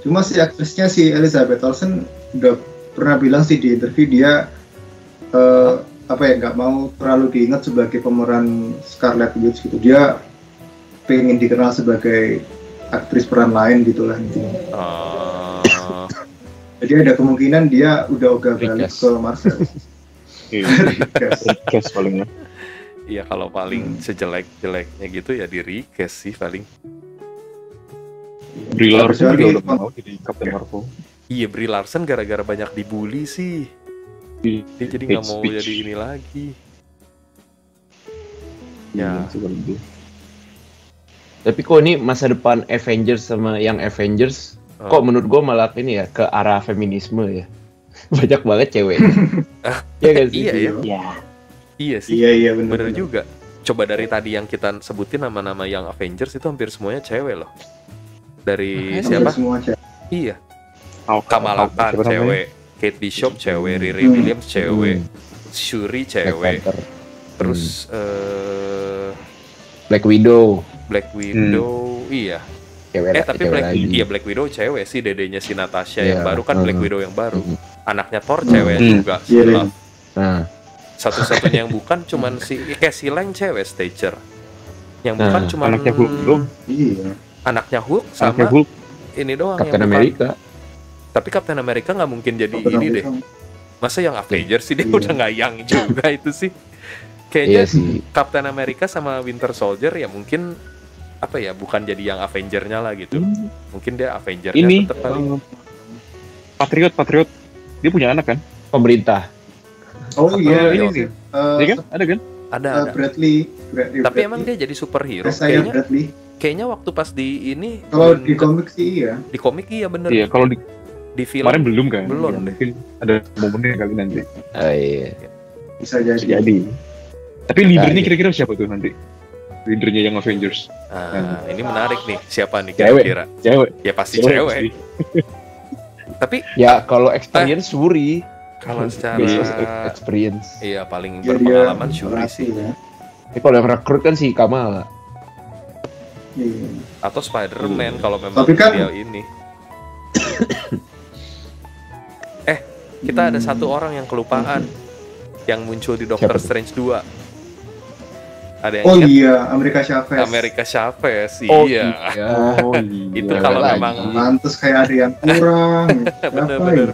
Cuma si aktrisnya si Elizabeth Olsen udah pernah bilang sih di interview dia nggak mau terlalu diingat sebagai pemeran Scarlet Witch gitu. Dia pengen dikenal sebagai aktris peran lain gitulah intinya. Jadi ada kemungkinan dia udah balik ke Marvel. Recast palingnya. Iya kalau paling sejelek-jeleknya gitu ya di recast sih paling. Brie Larson juga udah mau jadi Captain Marvel. Iya Brie Larson gara-gara banyak dibully sih. Dia jadi nggak mau jadi ini lagi. Ya. Tapi kok ini masa depan Avengers sama yang Avengers kok menurut gue malah ini ya ke arah feminisme ya. Banyak banget cewek. Iya gak sih? Iya sih. Iya bener juga. Coba dari tadi yang kita sebutin nama-nama yang Avengers itu hampir semuanya cewek loh. Dari siapa? Semua cewek. Iya. Kamala Khan cewek, Kate Bishop cewek, Riri Williams cewek, Shuri cewek. Terus Black Widow. Iya. Tapi Black Widow cewek sih, dedenya si Natasha yang baru kan Black Widow yang baru. Anaknya Thor cewek juga. Nah, satu-satunya yang bukan cuman si Cassie Lang cewek Stager. Yang bukan cuman anaknya Hulk dong. Iya. Anaknya Hulk sama Hulk. Ini doang Captain yang America. Tapi Captain America nggak mungkin jadi ini deh. Masa yang Avengers sih dia udah nggak yang juga itu sih. Kayaknya Captain America sama Winter Soldier ya mungkin bukan jadi yang Avenger-nya lah gitu. Mungkin dia Avenger-nya ini tetap kali. Patriot. Dia punya anak kan? Pemerintah. Oh iya. Iya kan? Ada kan? Ada. Bradley. Tapi emang dia jadi superhero. Kayaknya waktu pas di ini. Kalau di komik sih iya. Di komik iya bener. Iya kalau di film kemarin belum kan? Belum. Mungkin ada momennya kali nanti. Iya. Bisa jadi. Tapi leadernya kira-kira siapa tuh nanti? Leadernya yang Avengers. Ini menarik nih. Siapa nih kira-kira? Cewek. Ya pasti cewek. Tapi ya kalau experience Shuri. Kalau secara experience. Iya paling berpengalaman Shuri sih. Tapi kalau yang rekrut kan si Kamala. Atau Spider-Man kalau memang dia ini. Kita ada satu orang yang kelupaan yang muncul di Doctor Strange 2. Ada yang America Chavez. Iya. Itu kalau memang mantus kayak ada yang kurang.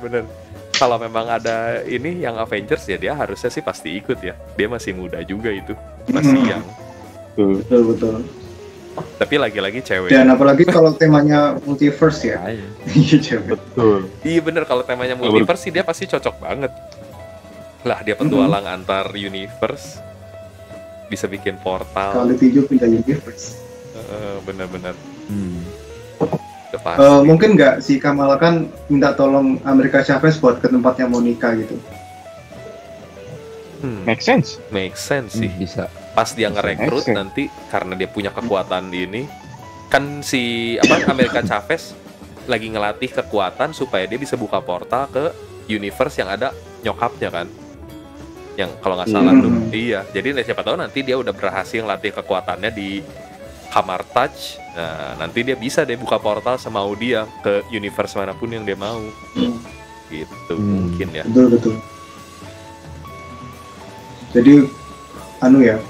bener. Kalau memang ada ini yang Avengers ya dia harusnya sih pasti ikut ya. Dia masih muda juga itu. Masih yang. Betul. Tapi lagi-lagi cewek. Dan apalagi kalau temanya multiverse ya. Iya cewek. Betul. Iya bener, kalau temanya multiverse sih dia pasti cocok banget. Lah dia petualang antar universe, bisa bikin portal. Kalau Tijo pindah universe. Bener-bener. Udah pasti. Mungkin nggak si Kamala kan minta tolong America Chavez buat ke tempatnya Monica gitu. Make sense. Make sense sih. Bisa. Pas dia ngerekrut Make sense. nanti karena dia punya kekuatan di ini, kan si America Chavez lagi ngelatih kekuatan supaya dia bisa buka portal ke universe yang ada nyokapnya kan, yang kalau nggak salah tuh. Iya, jadi siapa tahu nanti dia udah berhasil ngelatih kekuatannya di kamar touch. Nah nanti dia bisa deh buka portal semau dia ke universe manapun yang dia mau. Gitu mungkin ya. Betul. Jadi ya,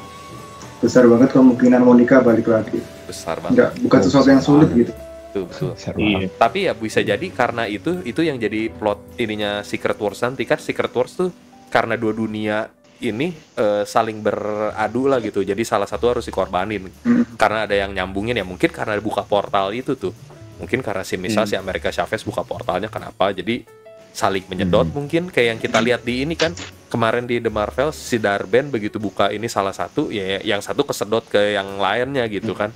besar banget kemungkinan Monica balik lagi. Besar banget. Bukan sesuatu yang sulit gitu. Betul. Iya. Tapi ya bisa jadi karena itu yang jadi plot ininya Secret Wars nanti kan. Secret Wars tuh karena dua dunia ini saling beradu lah gitu. Jadi salah satu harus dikorbanin. Karena ada yang nyambungin ya, mungkin karena buka portal itu tuh. Mungkin karena si America Chavez buka portalnya, kenapa? Jadi saling menyedot mungkin kayak yang kita lihat di ini kan. Kemarin di The Marvels si Dar-Benn begitu buka ini salah satu, ya yang satu kesedot ke yang lainnya gitu kan.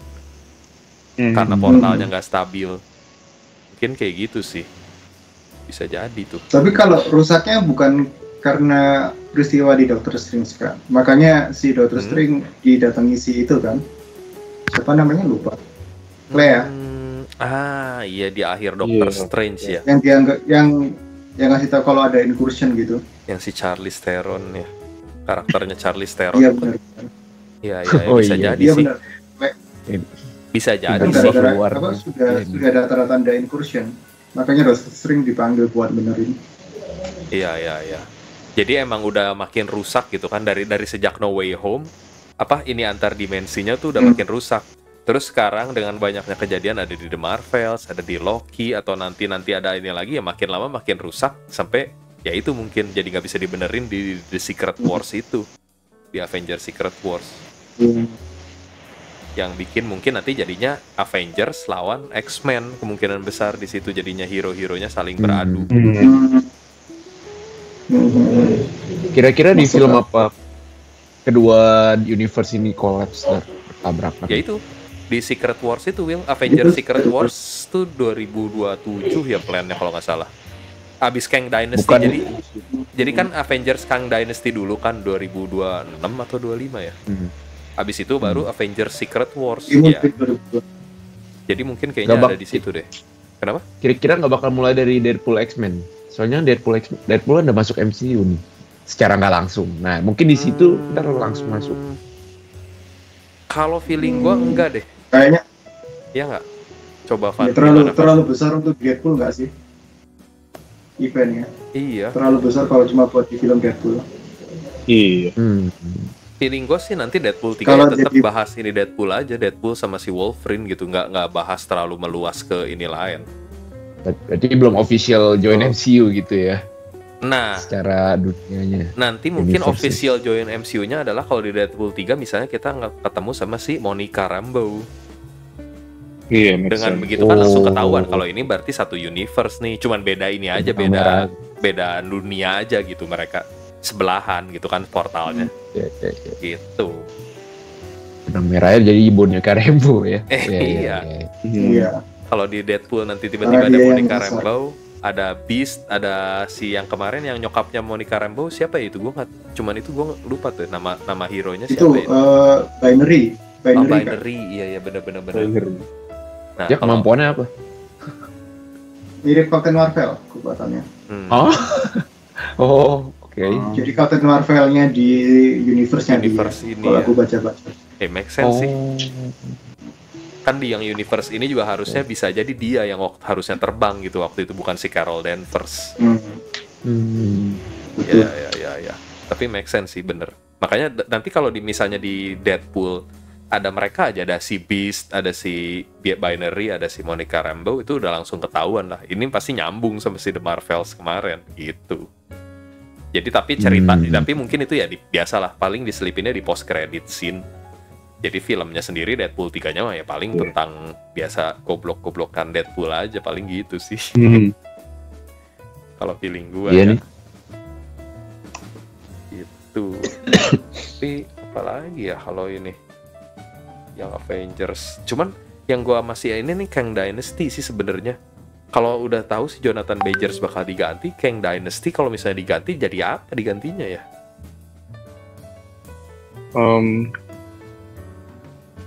Karena portalnya nggak stabil. Mungkin kayak gitu sih. Bisa jadi tuh. Tapi kalau rusaknya bukan karena peristiwa di Doctor Strange kan. Makanya si Doctor Strange didatangi si itu kan. Siapa namanya lupa. Clea. Iya di akhir Doctor Strange ya. Yang dianggap yang ngasih tahu kalau ada incursion gitu. Yang si Charlize Theron ya. Karakternya Charlize Theron. Iya benar. Iya bisa jadi iya, sih. Benar. Bisa jadi Kan sih. sudah ada tanda-tanda incursion. Makanya Doctor Strange dipanggil buat benerin. Iya. Jadi emang udah makin rusak gitu kan dari sejak No Way Home. Ini antar dimensinya tuh udah makin rusak. Terus sekarang dengan banyaknya kejadian ada di The Marvels, ada di Loki, atau nanti ada ini lagi ya makin lama makin rusak sampai ya itu mungkin jadi nggak bisa dibenerin di The Secret Wars itu, di Avengers Secret Wars. Yang bikin mungkin nanti jadinya Avengers lawan X-Men, kemungkinan besar di situ jadinya hero-heronya saling beradu. Kira-kira di film apa kedua universe ini collapse dan bertabrakan? Ya itu di Secret Wars itu, Will. Avengers Secret Wars tuh 2027 ya plannya kalau nggak salah. Abis Kang Dynasty. Jadi kan Avengers Kang Dynasty dulu kan 2026 atau 25 ya. Abis itu baru Avengers Secret Wars ya. Jadi mungkin kayaknya ada di situ deh. Kenapa? Kira-kira nggak bakal mulai dari Deadpool X-Men. Soalnya Deadpool udah masuk MCU nih. Secara nggak langsung. Nah, mungkin di situ ntar langsung masuk. Kalau feeling gua enggak deh. Kayaknya ya nggak. Coba Van. Terlalu besar untuk Deadpool nggak sih? Eventnya. Iya. Terlalu besar kalau cuma buat di film Deadpool. Iya. Feeling gue sih nanti Deadpool 3 Kalau tetap jadi- bahas ini Deadpool aja, Deadpool sama si Wolverine gitu, nggak bahas terlalu meluas ke ini lain. Berarti belum official join MCU gitu ya, Nah, secara dunianya. nanti mungkin Universe. official join MCU-nya adalah kalau di Deadpool 3 misalnya kita nggak ketemu sama si Monica Rambeau. Iya, make Dengan sense. begitu kan langsung ketahuan kalau ini berarti satu universe nih, cuman beda ini aja, beda dunia aja gitu, mereka sebelahan gitu kan portalnya. Ya. Gitu. Benang merahnya jadi Monica Rambeau ya. Iya. Iya. Kalau di Deadpool nanti tiba-tiba Karena ada dia yang Monica besar. Rambeau, ada Beast, ada si yang kemarin yang nyokapnya Monica Rambeau, siapa ya itu? Gue lupa tuh nama hero-nya Itu siapa ya? binary kan? Binary, iya benar. Nah, Ya kemampuannya apa? Mirip Captain Marvel kekuatannya. Oh, oke. Jadi Captain Marvelnya di universe-nya Universe dia. ini Kalau ya. aku baca-baca. Make sense sih. Kan di yang universe ini juga harusnya bisa jadi dia yang harusnya terbang gitu waktu itu, bukan si Carol Danvers. Betul. Ya. Tapi make sense sih, bener. Makanya nanti kalau misalnya di Deadpool ada mereka aja, ada si Beast, ada si Binary, ada si Monica Rambeau, itu udah langsung ketahuan lah. Ini pasti nyambung sama si The Marvels kemarin gitu. Jadi tapi cerita, tapi mungkin itu ya biasalah, paling diselipinnya di post credit scene. Jadi filmnya sendiri Deadpool 3-nya mah ya paling tentang biasa goblok-goblokan Deadpool aja, paling gitu sih. Kalau feeling gue ya. nih. Gitu. Tapi apalagi ya kalau ini yang Avengers. Cuman yang gue masih ini nih Kang Dynasty sih sebenarnya. Kalau udah tahu si Jonathan Majors bakal diganti, Kang Dynasty kalau misalnya diganti jadi apa digantinya ya?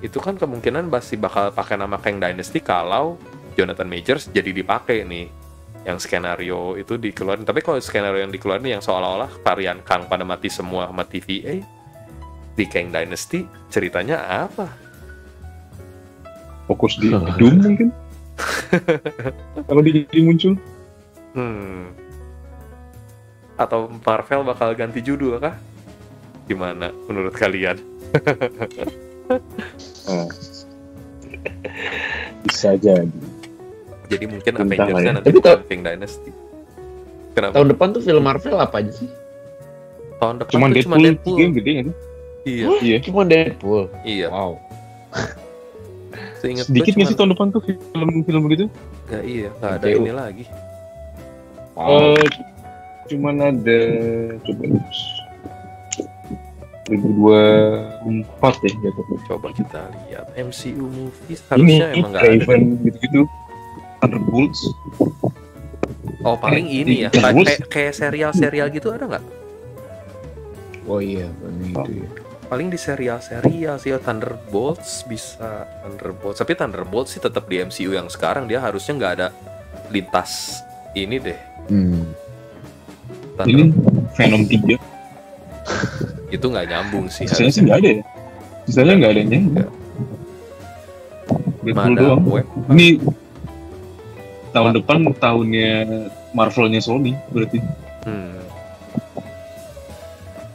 Itu kan kemungkinan masih bakal pakai nama Kang Dynasty kalau Jonathan Majors jadi dipakai nih. Yang skenario itu dikeluarin. Tapi kalau skenario yang dikeluarin yang seolah-olah varian Kang pada mati semua sama TVA, di Kang Dynasty ceritanya apa? Fokus di Doom mungkin. Kalau dia muncul. Atau Marvel bakal ganti judul kah? Gimana menurut kalian? Bisa jadi. Jadi mungkin Avengers-nya nanti bukan Kang Dynasty. Kenapa? Tahun depan tuh film Marvel apa aja sih? Tahun depan Cuma tuh Deadpool. Yang gede kan? Iya. Cuma Deadpool. Iya. Wow. Seingat Sedikit nggak sih tahun depan tuh film-film begitu? Nggak ada ini lagi. Cuman ada coba 2024 ya jatuhnya. Coba kita lihat MCU movies harusnya emang nggak ada. Gitu-gitu. Thunderbolts. Oh paling ini ya, kayak serial-serial gitu ada nggak? Oh iya, itu ya. Paling di serial-serial sih, Thunderbolts bisa Thunderbolts. Tapi Thunderbolts sih tetap di MCU yang sekarang, dia harusnya nggak ada lintas ini deh. Ini Venom 3. Itu nggak nyambung sih. Sisanya sih nggak ada ya. Sisanya nggak ada nyambung. Mana web? Ini tahun depan tahunnya Marvelnya Sony berarti.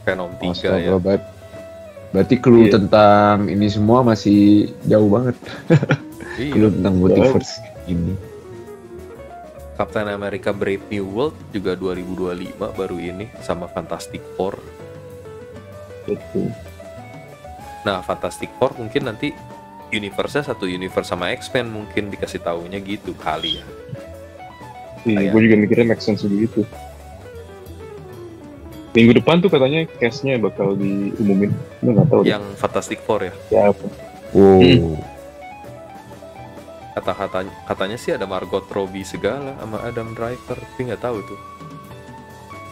Venom 3 ya. Berarti clue tentang ini semua masih jauh banget. Clue tentang multiverse ini. Captain America Brave New World juga 2025 baru ini sama Fantastic Four. Betul. Nah, Fantastic Four mungkin nanti universe-nya satu universe sama X-Men mungkin dikasih taunya gitu kali ya. Gue juga mikirnya make sense begitu. Minggu depan tuh katanya cast-nya bakal diumumin. Lu nggak tahu. Yang Fantastic Four ya? Ya apa? Katanya sih ada Margot Robbie segala sama Adam Driver, tapi nggak tahu tuh.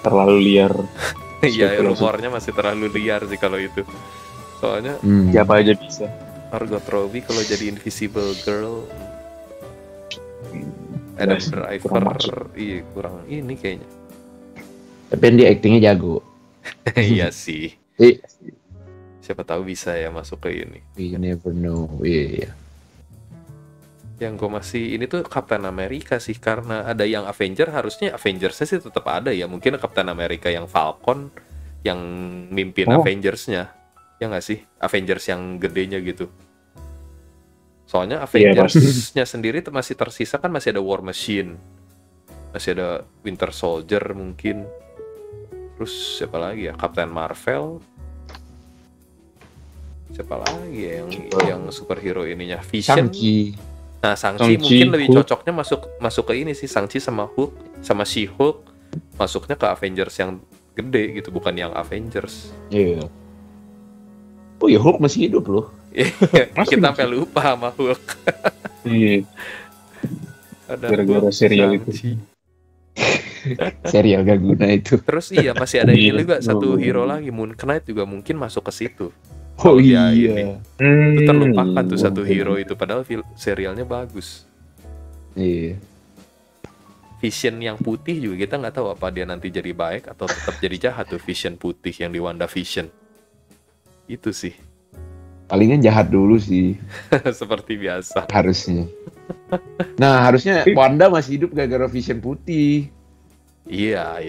Terlalu liar. Iya, rumornya masih terlalu liar sih kalau itu. Soalnya siapa aja bisa. Margot Robbie kalau jadi Invisible Girl, Adam Driver, iya kurang ini kayaknya. Tapi dia aktingnya jago. Iya sih. Siapa tahu bisa ya masuk ke ini. We never know. Iya. Yang gue masih ini tuh Captain America sih, karena ada yang Avenger, harusnya Avengers-nya sih tetap ada ya. Mungkin Captain America yang Falcon yang mimpin Avengers-nya. Ya nggak sih? Avengers yang gedenya gitu. Soalnya Avengers-nya sendiri masih tersisa kan, masih ada War Machine. Masih ada Winter Soldier mungkin. Terus siapa lagi ya? Captain Marvel. Siapa lagi ya yang superhero ininya? Vision. Nah, Shang-Chi mungkin lebih cocoknya masuk ke ini sih, Shang-Chi sama Hulk, sama She-Hulk masuknya ke Avengers yang gede gitu, bukan yang Avengers. Iya. Oh ya, Hulk masih hidup loh. Kita sampai lupa sama Hulk. Iya. Gara-gara serial itu. Serial gak guna itu. Terus masih ada ini juga satu hero lagi, Moon Knight juga mungkin masuk ke situ. Oh iya. Itu terlupakan tuh satu hero itu, padahal serialnya bagus. Iya. Vision yang putih juga kita nggak tahu apa dia nanti jadi baik atau tetap jadi jahat tuh, Vision putih yang di WandaVision. Itu sih. Palingan jahat dulu sih. Seperti biasa. Harusnya. Nah, harusnya Wanda masih hidup gara-gara Vision putih. Iya.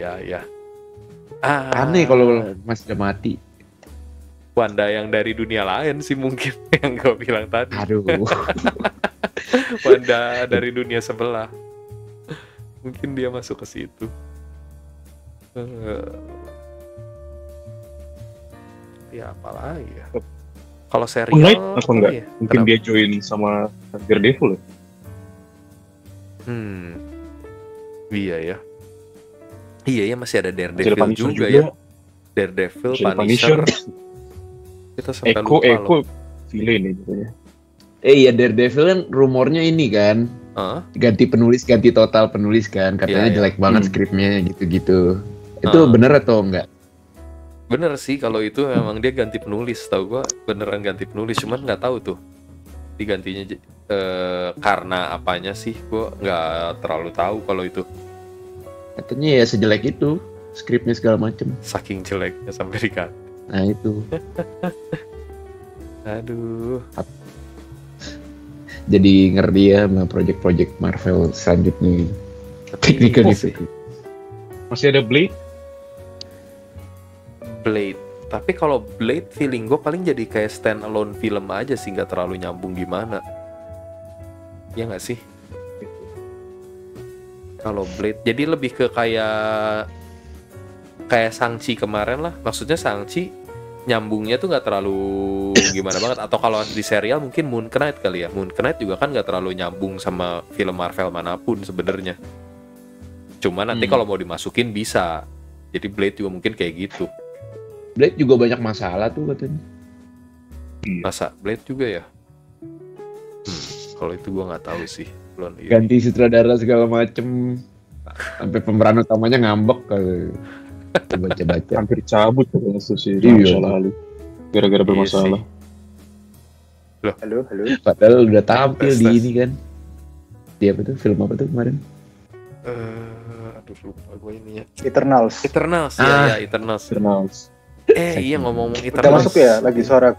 Aneh kalau masih udah mati. Wanda yang dari dunia lain sih mungkin yang gue bilang tadi. Aduh. Wanda dari dunia sebelah. Mungkin dia masuk ke situ. Ya apalagi ya. Kalau serial Moon Knight apa enggak? iya. Mungkin Kenapa? dia join sama Daredevil ya? Iya ya. Iya ya, masih ada Masih ada Daredevil Punisher juga ya. Daredevil, Masih ada Punisher. Punisher. Kita sampai Echo lupa loh. villain nih pokoknya. Iya, Daredevil kan rumornya ini kan Hah? ganti total penulis kan, katanya Iya, iya. jelek banget skripnya gitu-gitu. Itu Ah. bener atau enggak? Bener sih kalau itu memang dia ganti penulis, tahu gua beneran ganti penulis, cuman nggak tahu tuh digantinya karena apanya sih, gua nggak terlalu tahu kalau itu. Katanya ya sejelek itu skripnya segala macem. Saking jeleknya sampai diganti. Nah itu Aduh. jadi ngeri ya sama project-project Marvel selanjutnya gitu. Tapi Technical oh, difficulty. Masih ada Blade. Blade. Tapi kalau Blade feeling gue paling jadi kayak stand alone film aja sih, nggak terlalu nyambung gimana. Ya nggak sih? Kalau Blade jadi lebih ke kayak Shang-Chi kemarin lah. Maksudnya Shang-Chi nyambungnya tuh nggak terlalu gimana banget. Atau kalau di serial mungkin Moon Knight kali ya. Moon Knight juga kan nggak terlalu nyambung sama film Marvel manapun sebenarnya. Cuma nanti kalau mau dimasukin bisa. Jadi Blade juga mungkin kayak gitu. Blade juga banyak masalah tuh katanya. Masa Blade juga ya? Kalau itu gua nggak tahu sih. Belum. Ganti sutradara segala macem, sampai pemeran utamanya ngambek kalau baca-baca. Hampir cabut katanya tuh si Iya. lalu. Gara-gara bermasalah. Halo. Padahal udah tampil Tes. di ini kan. Dia apa tuh, film apa tuh kemarin? Aduh lupa gue ininya. Eternals. Eternals, Ah. ya Eternals. Eternals. Iya ngomong-ngomong Udah Eternals. masuk ya lagi suara.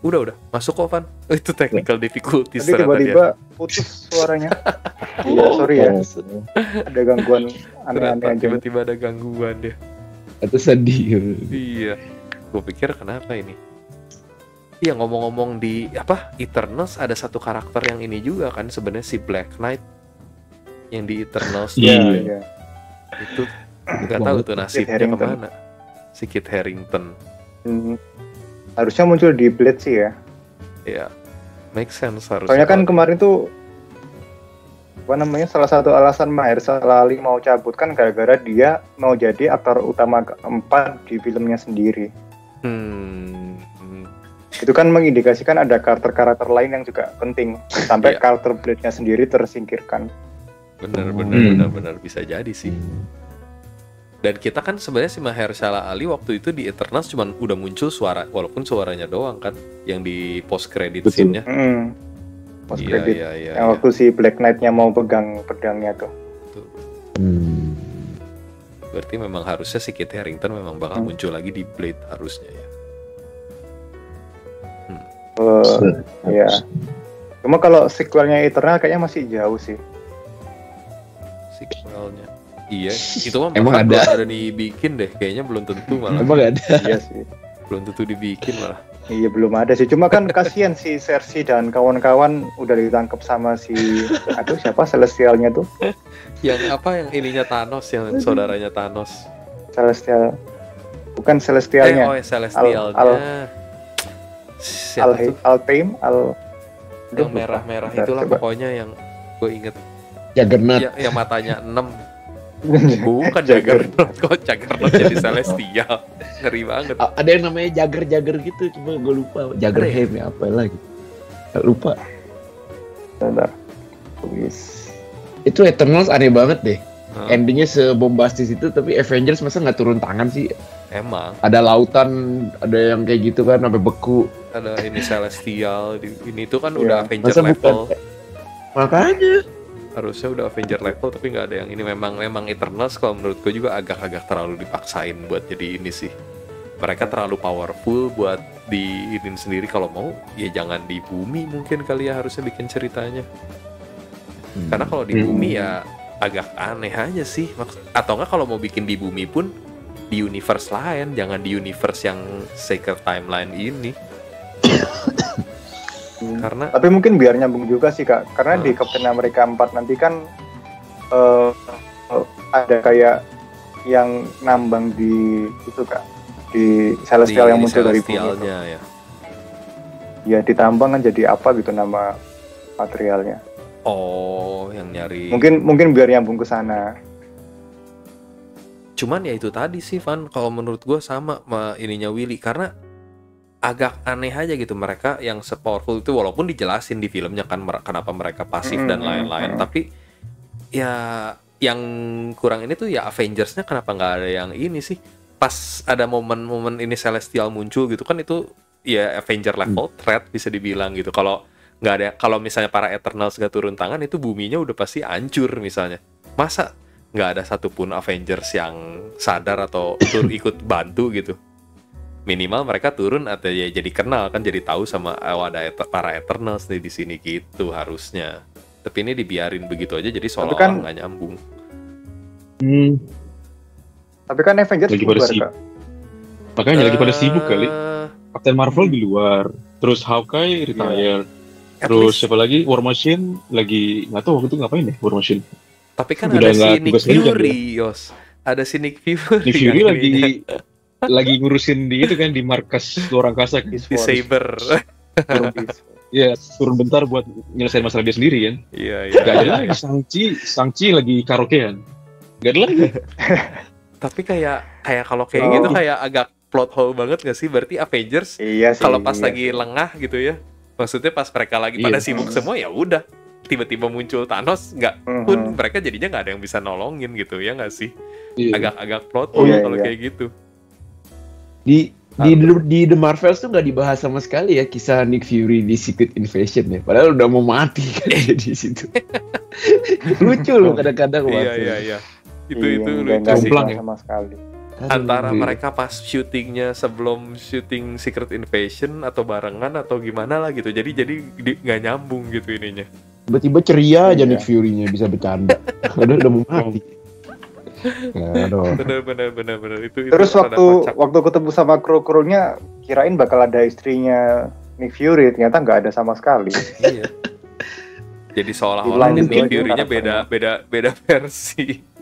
Udah masuk kok Van. Itu technical difficulties Tadi ternyata dia. tiba-tiba putus suaranya. Iya, sorry ya. Oh, Ada gangguan aneh-aneh Ternyata aja. tiba-tiba ada gangguan dia. Atau sedih. Iya. Gue pikir kenapa ini. Iya ngomong-ngomong di apa Eternals ada satu karakter yang ini juga kan sebenarnya si Black Knight yang di Eternals Iya. Iya. itu nggak tahu tuh nasibnya Harrington. kemana. Si Kit Harington. Harusnya muncul di Blade sih ya. Ya, make sense harusnya. Soalnya kan kalau- kemarin tuh apa namanya, salah satu alasan Mahershala Ali mau cabut kan gara-gara dia mau jadi aktor utama keempat di filmnya sendiri. Itu kan mengindikasikan ada karakter-karakter lain yang juga penting sampai Iya. karakter Blade-nya sendiri tersingkirkan. bener bisa jadi sih. Dan kita kan sebenarnya si Mahershala Ali waktu itu di Eternals cuman udah muncul suara, walaupun suaranya doang kan yang di post credit Betul. scene-nya. Post Iya, credit iya, iya. yang waktu si Black Knight-nya mau pegang pedangnya tuh. Berarti memang harusnya si Kit Harington memang bakal muncul lagi di Blade harusnya ya. Iya. Cuma kalau sequelnya Eternal kayaknya masih jauh sih. Sequelnya. Iya, itu mah Emang bahkan ada? belum ada dibikin deh, kayaknya belum tentu malah. Emang gak ada? Iya sih. Belum tentu dibikin malah. Iya belum ada sih. Cuma kan kasihan si Cersei dan kawan-kawan udah ditangkap sama si siapa Celestialnya tuh. Yang apa yang ininya Thanos, yang saudaranya Thanos. Celestial. Bukan Celestialnya. Celestialnya. Al- Siapa tuh? Altaim, Yang merah-merah Bentar, itulah coba. pokoknya yang gue inget. Juggernaut. Yang matanya 6. Bukan Juggernaut, kok Juggernaut jadi Celestial. Ngeri banget. Ada yang namanya Jagger gitu, cuma gue lupa. Jaggerheim ya apa lagi? Lupa. Bentar. Wis. Itu Eternals aneh banget deh. Hah? Endingnya sebombastis itu, tapi Avengers masa nggak turun tangan sih? Emang Ada lautan, ada yang kayak gitu kan, sampai beku. ada ini Celestial ini tuh kan Iya. udah Avenger Masa level. bukan? Makanya. Harusnya udah Avenger level tapi nggak ada yang ini. Memang Eternals kalau menurut gue juga agak-agak terlalu dipaksain buat jadi ini sih. Mereka terlalu powerful buat diinin sendiri. Kalau mau ya jangan di bumi mungkin kali ya harusnya bikin ceritanya. Karena kalau di bumi ya agak aneh aja sih. Atau nggak kalau mau bikin di bumi pun di universe lain, jangan di universe yang Sacred Timeline ini. Karena Tapi mungkin biar nyambung juga sih Kak. Karena di Captain America 4 nanti kan ada kayak yang nambang di itu Kak. Di Celestial yang muncul dari bumi itu. Celestialnya ya. ya ditambang kan jadi apa gitu nama materialnya. Oh, yang nyari. Mungkin biar nyambung ke sana. Cuman ya itu tadi sih Van, kalau menurut gue sama ininya Willy, karena agak aneh aja gitu mereka yang se-powerful itu, walaupun dijelasin di filmnya kan kenapa mereka pasif dan lain-lain, tapi ya yang kurang ini tuh ya Avengers-nya kenapa nggak ada yang ini sih, pas ada momen-momen ini Celestial muncul gitu kan, itu ya Avenger level threat bisa dibilang gitu. Kalau nggak ada, kalau misalnya para Eternals nggak turun tangan, itu buminya udah pasti hancur misalnya. Masa nggak ada satupun Avengers yang sadar atau ikut bantu gitu? Minimal mereka turun atau ya jadi kenal kan, jadi tahu sama ada para Eternals nih di sini gitu harusnya. Tapi ini dibiarin begitu aja, jadi seolah-olah nggak nyambung. Tapi kan Avengers lagi pada sibuk, makanya lagi pada sibuk kali. Captain Marvel di luar, terus Hawkeye retire, terus siapa lagi? War Machine lagi nggak tahu waktu itu ngapain ya War Machine. Tapi kan udah ada si Nick Fury, Yos. Ada si Nick Fury. Nick Fury lagi ngurusin di itu kan, di markas luar angkasa kan? Di Saber. Iya, turun bentar buat nyelesain masalah dia sendiri kan. Iya. Gak ada lagi Shang-Chi lagi karaokean. Gak ada lagi. Tapi kayak kalau kayak gitu kayak agak plot hole banget gak sih? Berarti Avengers kalau pas lagi lengah gitu ya. Maksudnya pas mereka lagi pada sibuk semua, ya udah tiba-tiba muncul Thanos, nggak pun mereka jadinya nggak ada yang bisa nolongin gitu ya nggak sih? Agak plot hole kalau kayak gitu. Di The Marvels tuh nggak dibahas sama sekali ya kisah Nick Fury di Secret Invasion ya. Padahal udah mau mati kan di situ. Lucu loh kadang-kadang. Iya. Itu lucu sih. Sama sekali. Antara mereka pas syutingnya sebelum syuting Secret Invasion atau barengan atau gimana lah gitu. Jadi nggak nyambung gitu ininya. Tiba-tiba ceria aja Nick Fury-nya bisa bercanda. Udah mau mati. Bener itu. Terus waktu ketemu sama kru-krunya, kirain bakal ada istrinya Nick Fury, ternyata nggak ada sama sekali. Iya. Jadi seolah-olah Nick Fury-nya beda versi.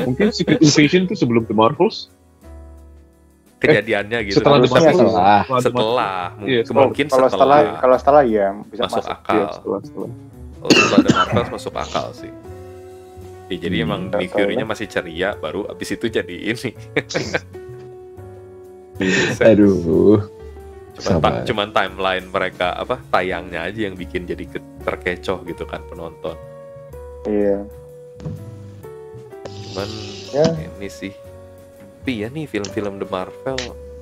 Mungkin Secret Invasion itu sebelum The Marvels. Kejadiannya gitu. Setelah The Marvels. Setelah. Mungkin kalau setelah ya bisa masuk akal. Ya, setelah. Setelah The Marvels masuk akal sih. Ya, jadi emang Nick Fury-nya masih ceria, baru abis itu jadi ini. Aduh. Cuman timeline mereka tayangnya aja yang bikin jadi terkecoh gitu kan penonton. Iya. Cuman ini sih. Tapi ya nih film-film The Marvel,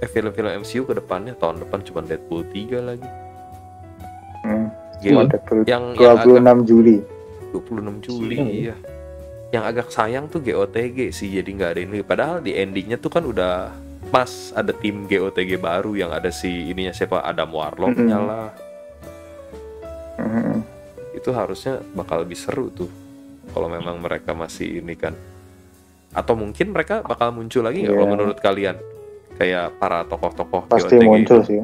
film-film MCU ke depannya tahun depan cuma Deadpool 3 lagi. Yang 26 Juli. 26 Juli iya. Yang agak sayang tuh GOTG sih, jadi nggak ada ini. Padahal di endingnya tuh kan udah pas ada tim GOTG baru yang ada si ininya siapa, Adam Warlock-nya lah. Itu harusnya bakal lebih seru tuh kalau memang mereka masih ini kan. Atau mungkin mereka bakal muncul lagi nggak kalau menurut kalian? Kayak para tokoh-tokoh pasti GOTG muncul sih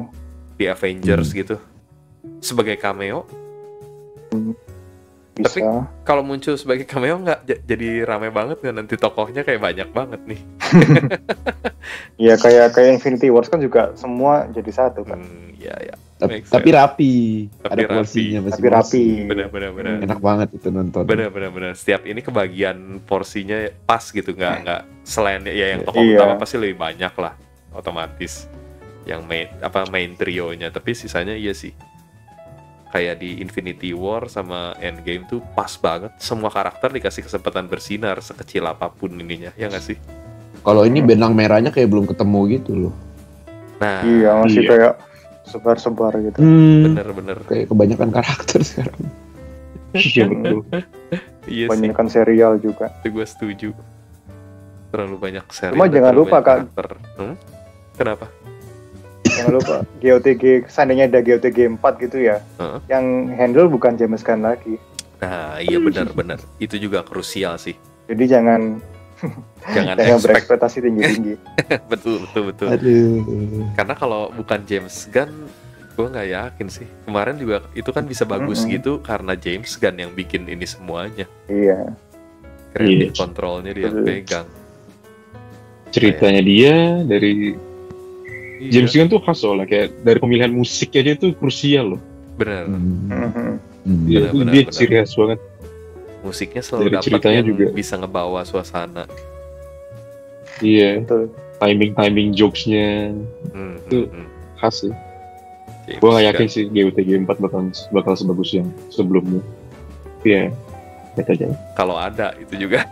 di Avengers gitu sebagai cameo. Bisa. Tapi kalau muncul sebagai cameo nggak jadi rame banget nggak nanti tokohnya kayak banyak banget nih? Iya kayak Infinity Wars kan juga semua jadi satu kan. Iya. Tapi rapi. Ada rapi. porsinya masing-masing. Tapi rapi. Benar. Enak banget itu nonton. Benar. Setiap ini kebagian porsinya pas gitu, nggak selain ya yang tokoh utama pasti lebih banyak lah otomatis. Yang main trionya, tapi sisanya iya sih. Kayak di Infinity War sama Endgame tuh pas banget, semua karakter dikasih kesempatan bersinar sekecil apapun ininya, ya nggak sih? Kalau ini benang merahnya kayak belum ketemu gitu loh. Nah, masih kayak sebar-sebar gitu. Bener. Kayak kebanyakan karakter sekarang. Iya betul. Iya sih. Kebanyakan serial juga. Itu gue setuju. Terlalu banyak serial. Cuma jangan lupa Kak. Kenapa? Jangan lupa GOTG, seandainya ada GOTG 4 gitu ya, yang handle bukan James Gunn lagi. Nah iya benar. Itu juga krusial sih. Jadi jangan berekspektasi tinggi-tinggi. Betul. Aduh. Karena kalau bukan James Gunn, gue nggak yakin sih. Kemarin juga itu kan bisa bagus gitu karena James Gunn yang bikin ini semuanya. Iya. James Gunn tuh khas soalnya, kayak dari pemilihan musik aja itu krusial loh. Bener. Dia ciri khas banget. Musiknya selalu dapat yang juga bisa ngebawa suasana. Iya. Timing jokes-nya itu khas sih. Gue gak yakin sih GOTG 4 bakal sebagus yang sebelumnya. Iya. Kalau ada itu juga.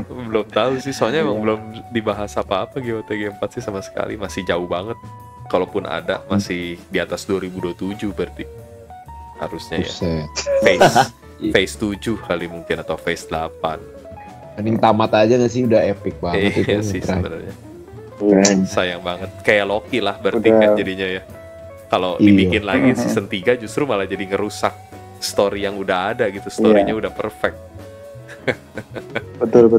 Belum tahu sih, soalnya emang belum dibahas apa-apa GOTG 4 sih sama sekali, masih jauh banget. Kalaupun ada masih di atas 2027 berarti harusnya ya. Phase 7 kali mungkin atau phase 8. Mending tamat aja gak sih, udah epic banget itu. Iya sih sebenarnya. Sayang banget, kayak Loki lah berarti kan jadinya ya. Kalau dibikin lagi season 3 justru malah jadi ngerusak story yang udah ada gitu, storynya udah perfect. Betul.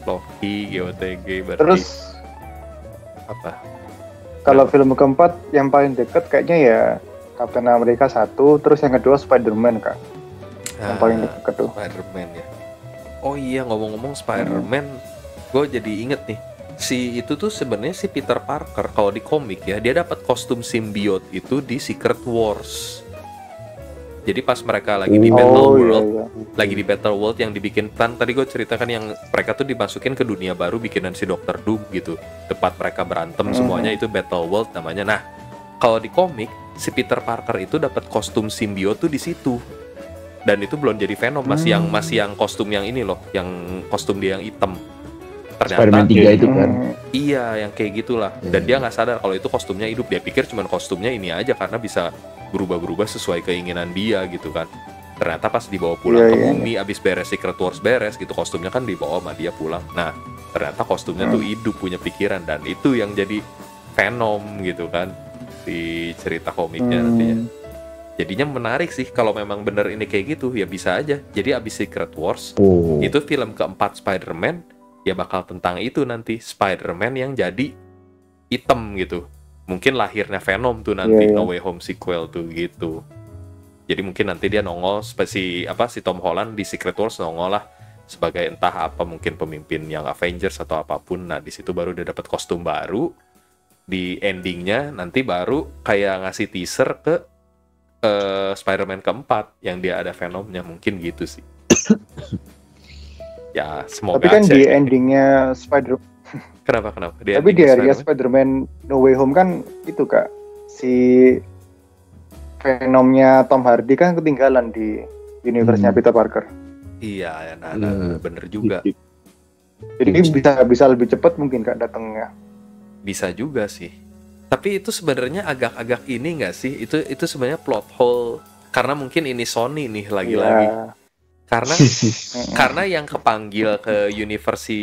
Loki, GOTG berarti. Terus apa? Kalau film keempat yang paling deket kayaknya ya Captain America 1, terus yang kedua Spider-Man Kak. Yang paling deket tuh. Spider-Man ya. Oh iya, ngomong-ngomong Spider-Man, gue jadi inget nih. Si itu tuh sebenarnya si Peter Parker kalau di komik ya, dia dapat kostum symbiote itu di Secret Wars. Jadi pas mereka lagi di Battle World, lagi di Battle World yang dibikin tadi gue ceritakan yang mereka tuh dimasukin ke dunia baru bikinan si Dr. Doom gitu. Tempat mereka berantem semuanya itu Battle World namanya. Nah, kalau di komik si Peter Parker itu dapat kostum symbiote tuh di situ. Dan itu belum jadi Venom, masih yang kostum yang ini loh, yang kostum dia yang hitam. Ternyata Spider-Man 3 itu kan. Iya, yang kayak gitulah. Dan dia nggak sadar kalau itu kostumnya hidup. Dia pikir cuma kostumnya ini aja karena bisa berubah-berubah sesuai keinginan dia gitu kan. Ternyata pas dibawa pulang ke bumi, abis beres Secret Wars beres gitu, kostumnya kan dibawa sama dia pulang. Nah, ternyata kostumnya tuh hidup, punya pikiran, dan itu yang jadi Venom gitu kan di cerita komiknya nantinya. Jadinya menarik sih kalau memang bener ini kayak gitu, ya bisa aja. Jadi abis Secret Wars, itu film keempat Spider-Man, ya bakal tentang itu nanti, Spider-Man yang jadi hitam gitu. Mungkin lahirnya Venom tuh nanti, No Way Home sequel tuh gitu. Jadi mungkin nanti dia nongol si Tom Holland di Secret Wars nongol lah sebagai entah apa, mungkin pemimpin yang Avengers atau apapun. Nah di situ baru dia dapat kostum baru. Di endingnya nanti baru kayak ngasih teaser ke Spider-Man keempat yang dia ada Venomnya, mungkin gitu sih. Ya semoga. Tapi kan di endingnya Kenapa? Tapi di area Spider-Man No Way Home kan itu Kak, si Venomnya Tom Hardy kan ketinggalan di universe-nya Peter Parker. Iya, bener juga. Jadi bisa lebih cepat mungkin Kak datangnya. Bisa juga sih. Tapi itu sebenarnya agak-agak ini nggak sih? Itu sebenarnya plot hole karena mungkin ini Sony nih lagi-lagi. Karena yang kepanggil ke universe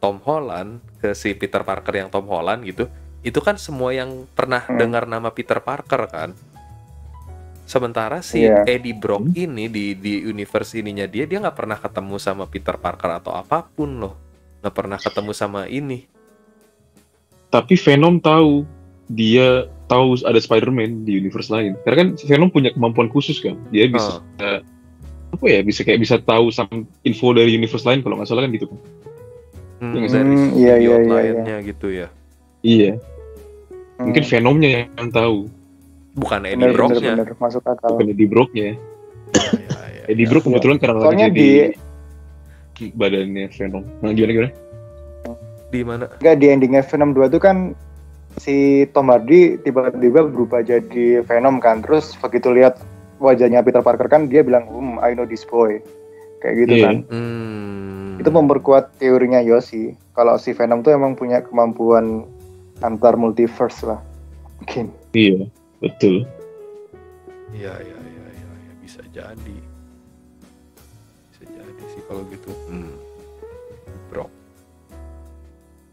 Tom Holland, ke si Peter Parker yang Tom Holland gitu, itu kan semua yang pernah dengar nama Peter Parker kan. Sementara si Eddie Brock ini di universe ininya dia nggak pernah ketemu sama Peter Parker atau apapun loh, nggak pernah ketemu sama ini. Tapi Venom tahu, dia tahu ada Spider-Man di universe lain. Karena kan Venom punya kemampuan khusus kan, dia bisa bisa tahu info dari universe lain kalau nggak salah kan gitu kan. Dari lainnya gitu ya. Iya. Mungkin Venomnya yang tahu. Bukan Eddie Brock-nya. Masuk akal. Bukan Eddie Brock-nya. Eddie Brock kebetulan karena soalnya lagi di badannya Venom. Nah, gimana? Di mana? Enggak, di endingnya Venom 2 itu kan si Tom Hardy tiba-tiba berubah jadi Venom kan. Terus begitu lihat wajahnya Peter Parker kan dia bilang, I know this boy. Kayak gitu kan. Itu memperkuat teorinya Yoshi. Kalau si Venom tuh emang punya kemampuan antar multiverse lah. Mungkin. Iya, betul. Iya, bisa jadi. Bisa jadi sih kalau gitu. Bro.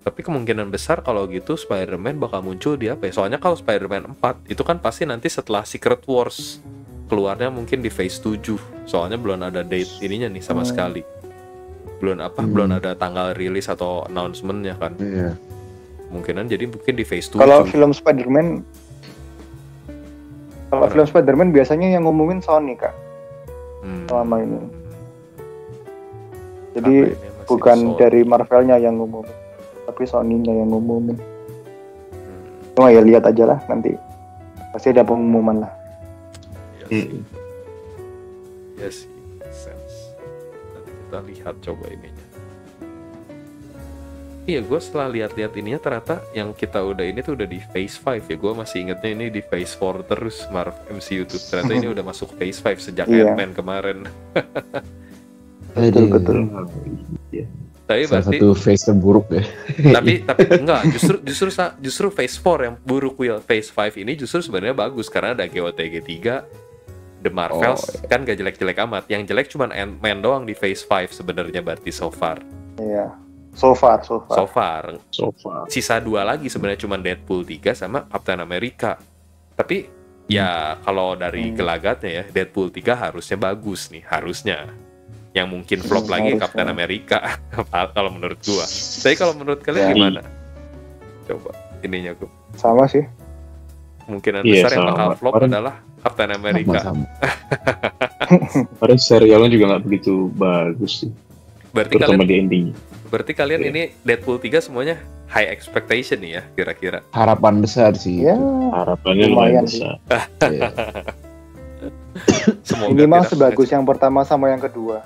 Tapi kemungkinan besar kalau gitu Spider-Man bakal muncul di apa ya? Soalnya kalau Spider-Man 4 itu kan pasti nanti setelah Secret Wars. Keluarnya mungkin di phase 7. Soalnya belum ada date ininya nih sama sekali. Belum ada tanggal rilis atau announcement-nya kan. Iya. Mungkinan jadi mungkin di phase 7. Kalau film Spider-Man biasanya yang ngumumin Sony Kak. Selama ini. Jadi bukan dari Marvel-nya yang ngumumin, tapi Sony-nya yang ngumumin. Cuma ya lihat aja lah nanti. Pasti ada pengumuman lah. Yes, sense. Nanti kita lihat coba ininya. Iya, gue setelah lihat-lihat ininya ternyata yang kita udah ini tuh udah di Phase 5 ya. Gue masih ingetnya ini di Phase 4 terus Marvel MCU tuh. Ternyata ini udah masuk Phase 5 sejak Ant-Man kemarin. Betul. Tapi salah berarti satu phase terburuk ya. tapi enggak, justru Phase 4 yang buruk, Will. Phase 5 ini justru sebenarnya bagus karena ada GOTG 3, The Marvels kan gak jelek-jelek amat. Yang jelek cuman Ant-Man doang di Phase 5 sebenarnya berarti so far. Iya. So far. Sisa 2 lagi sebenarnya cuma Deadpool 3 sama Captain America. Tapi ya kalau dari gelagatnya ya Deadpool 3 harusnya bagus nih, harusnya. Yang mungkin flop lagi Captain America kalau menurut gua. Tapi kalau menurut kalian gimana? Coba ininya gua. Sama sih. Kemungkinan besar yang bakal flop adalah Captain America. Karena serialnya juga nggak begitu bagus sih. Terutama di ending. Berarti kalian ini Deadpool 3 semuanya high expectation nih ya kira-kira? Harapan besar sih. Ya, harapannya lumayan besar. Minimal sebagus yang pertama sama yang kedua.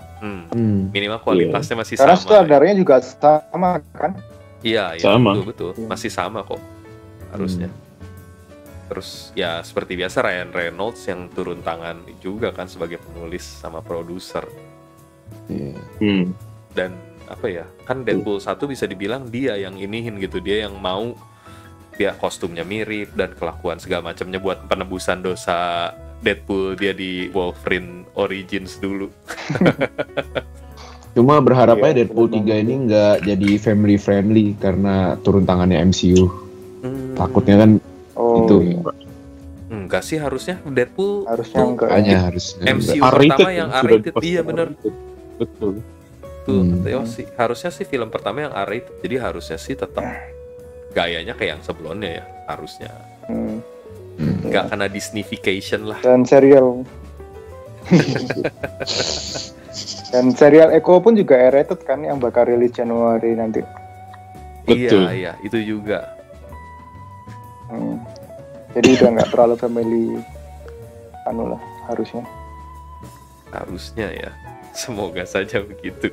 Minimal kualitasnya masih karena sama. Karena sutradaranya juga sama kan? Iya, sama. Betul. Masih sama kok harusnya. Terus ya seperti biasa Ryan Reynolds yang turun tangan juga kan sebagai penulis sama produser. Dan apa ya, kan Deadpool 1 bisa dibilang dia yang inihin gitu, dia yang mau, dia kostumnya mirip dan kelakuan segala macamnya buat penebusan dosa Deadpool dia di Wolverine Origins dulu. Cuma berharapnya Deadpool 3 ini nggak jadi family friendly karena turun tangannya MCU. Takutnya kan itu. Enggak sih, harusnya Deadpool harusnya enggak. Harusnya MCU pertama yang R-rated. Iya benar. Betul. Harusnya sih film pertama yang R-rated. Jadi harusnya sih tetap gayanya kayak yang sebelumnya ya, harusnya. Nggak kena Disneyfication lah. Dan serial Echo pun juga R-rated kan, yang bakal rilis Januari nanti. Betul. Iya, itu juga. Jadi udah nggak terlalu family lah harusnya. Harusnya ya. Semoga saja begitu.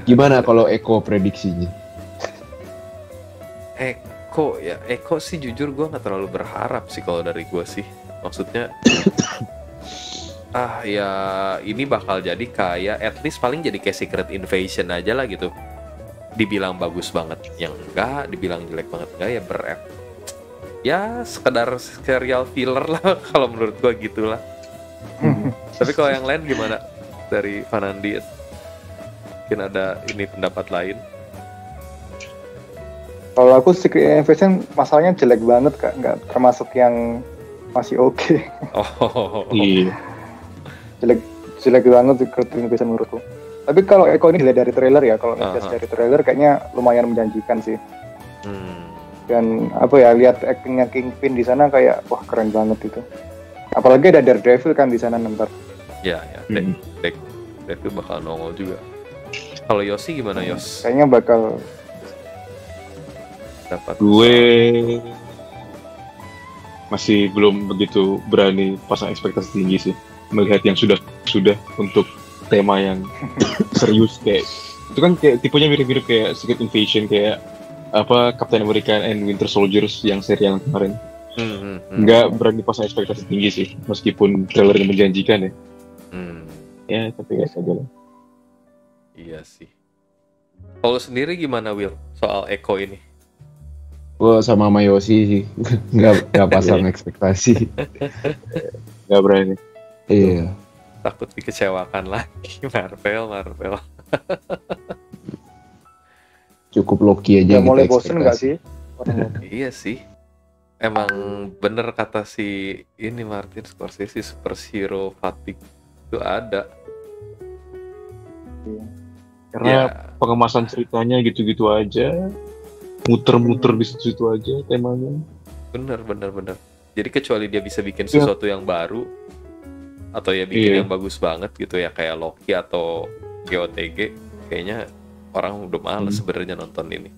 Gimana kalau Eko prediksinya? Eko sih jujur gue nggak terlalu berharap sih kalau dari gue sih. Maksudnya ya ini bakal jadi kayak at least paling jadi kayak Secret Invasion aja lah gitu. Dibilang bagus banget yang enggak, dibilang jelek banget enggak, ya ya sekedar serial filler lah kalau menurut gue gitulah. Tapi kalau yang lain gimana dari Fanandi? Mungkin ada ini pendapat lain. Kalau aku Secret Invasion masalahnya jelek banget Kak, nggak termasuk yang masih oke. Iya. Jelek banget Secret Invasion menurutku. Tapi kalau Eko ini dilihat dari trailer ya, kalau ngelihat dari trailer kayaknya lumayan menjanjikan sih. Dan apa ya, lihat actingnya Kingpin di sana kayak wah keren banget itu. Apalagi ada Daredevil kan di sana ntar. Ya. Daredevil bakal nongol juga. Kalau Yosi gimana Yos? Kayaknya bakal dapat. Gue masih belum begitu berani pasang ekspektasi tinggi sih. Melihat yang sudah untuk tema yang serius kayak itu kan kayak tipenya mirip-mirip kayak Secret Invasion, kayak apa Captain America and Winter Soldiers yang serial kemarin. Nggak berani pasang ekspektasi tinggi sih, meskipun trailernya menjanjikan ya. Ya tapi ya saja lah. Iya sih. Kalau sendiri gimana Will soal Eko ini? Gue sama Yosi sih nggak pasang ekspektasi. Nggak berani. Iya. Takut dikecewakan lagi Marvel. Cukup Loki aja. Udah mulai bosen nggak sih? Iya sih. Emang bener kata si ini Martin Scorsese, superhero fatigue itu ada. Karena pengemasan ceritanya gitu-gitu aja, muter-muter di situ aja temanya. Bener. Jadi kecuali dia bisa bikin sesuatu yang baru atau ya bikin yang bagus banget gitu ya kayak Loki atau GOTG, kayaknya orang udah males sebenarnya nonton ini.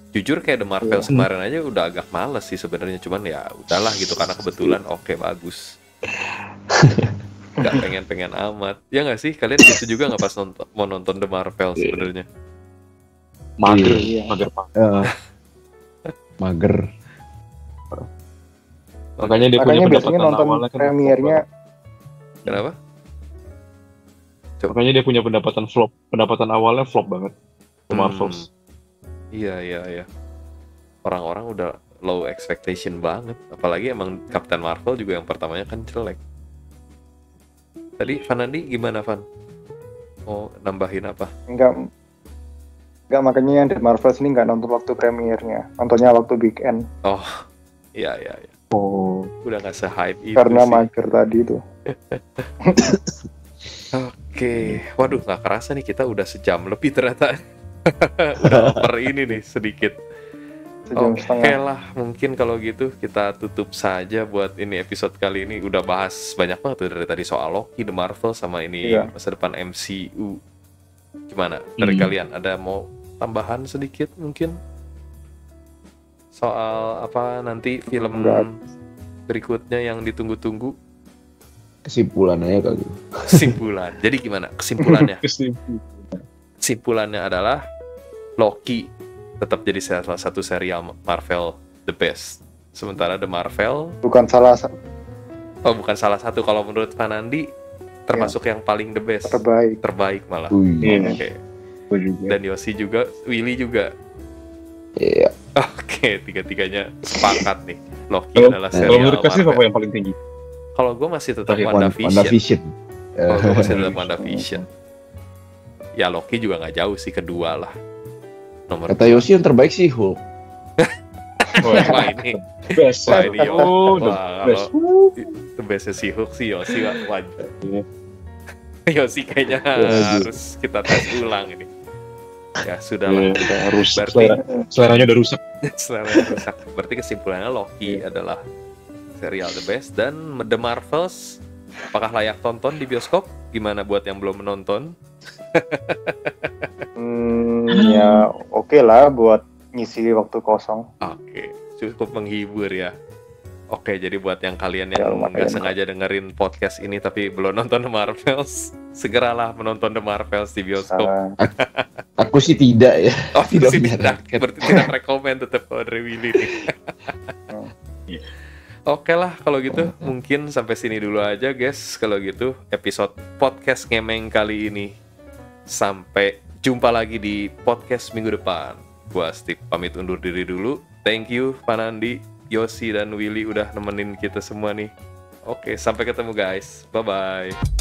Jujur kayak The Marvels kemarin aja udah agak males sih sebenarnya, cuman ya udahlah gitu karena kebetulan oke bagus. Gak pengen amat. Ya nggak sih? Kalian gitu juga nggak pas mau nonton The Marvels sebenarnya? Mager. Makanya dia punya pendapatan awalnya kan premiernya. Kenapa? Makanya dia punya pendapatan awalnya flop banget. The Marvels. Iya. Orang-orang udah low expectation banget. Apalagi emang Captain Marvel juga yang pertamanya kan jelek. Tadi Vanandi gimana, Van? Mau nambahin apa? Enggak, makanya yang The Marvels ini nggak nonton waktu premiernya, nontonnya waktu weekend. Oh, iya. Oh, udah nggak se-hype itu karena sih. mager tadi itu. Oke, waduh nggak kerasa nih kita udah sejam lebih ternyata. Udah over ini nih sedikit. Oke lah, mungkin kalau gitu kita tutup saja buat ini episode kali ini. Udah bahas banyak banget tuh dari tadi soal Loki, The Marvel, sama ini masa depan MCU. Gimana dari kalian? Ada mau tambahan sedikit mungkin? Soal apa nanti film berikutnya yang ditunggu-tunggu? Kesimpulan aja kali. Kesimpulan. Jadi gimana kesimpulannya? Kesimpulannya adalah Loki tetap jadi salah satu serial Marvel the best. Sementara The Marvel bukan salah satu. Kalau menurut Vanandi termasuk yang paling the best. Terbaik malah. Oke. Dan Yosi juga, Willy juga. Iya. Oke, tiga-tiganya sepakat nih. Loki adalah serial kalau menurut Marvel. apa yang paling tinggi? Kalau gue masih tetap WandaVision. Kalau gue masih tetap WandaVision. Ya Loki juga nggak jauh sih, kedua lah. Kata Yosi yang terbaik sih Hulk. Wah ini Best. Wah ini kalau the bestnya si Hulk sih Yosi wajib. Yosi kayaknya harus kita tes ulang ini. Ya sudahlah. Harus. Berarti seleranya udah rusak. Seleranya rusak. Berarti kesimpulannya Loki adalah serial the best, dan The Marvels apakah layak tonton di bioskop? Gimana buat yang belum menonton? Ya oke lah buat ngisi waktu kosong. Oke, cukup menghibur ya. Oke, jadi buat yang kalian yang nggak sengaja dengerin podcast ini tapi belum nonton The Marvels, segeralah menonton The Marvels di bioskop. Aku sih tidak ya. Oh, tidak. Berarti tidak rekomend tetap kalau dari Willy nih. Oke lah, kalau gitu mungkin sampai sini dulu aja guys. Kalau gitu episode podcast ngemeng kali ini. Sampai jumpa lagi di podcast minggu depan. Gua Steve pamit undur diri dulu. Thank you Vanandi, Yosi, dan Willy udah nemenin kita semua nih. Oke, sampai ketemu guys. Bye-bye.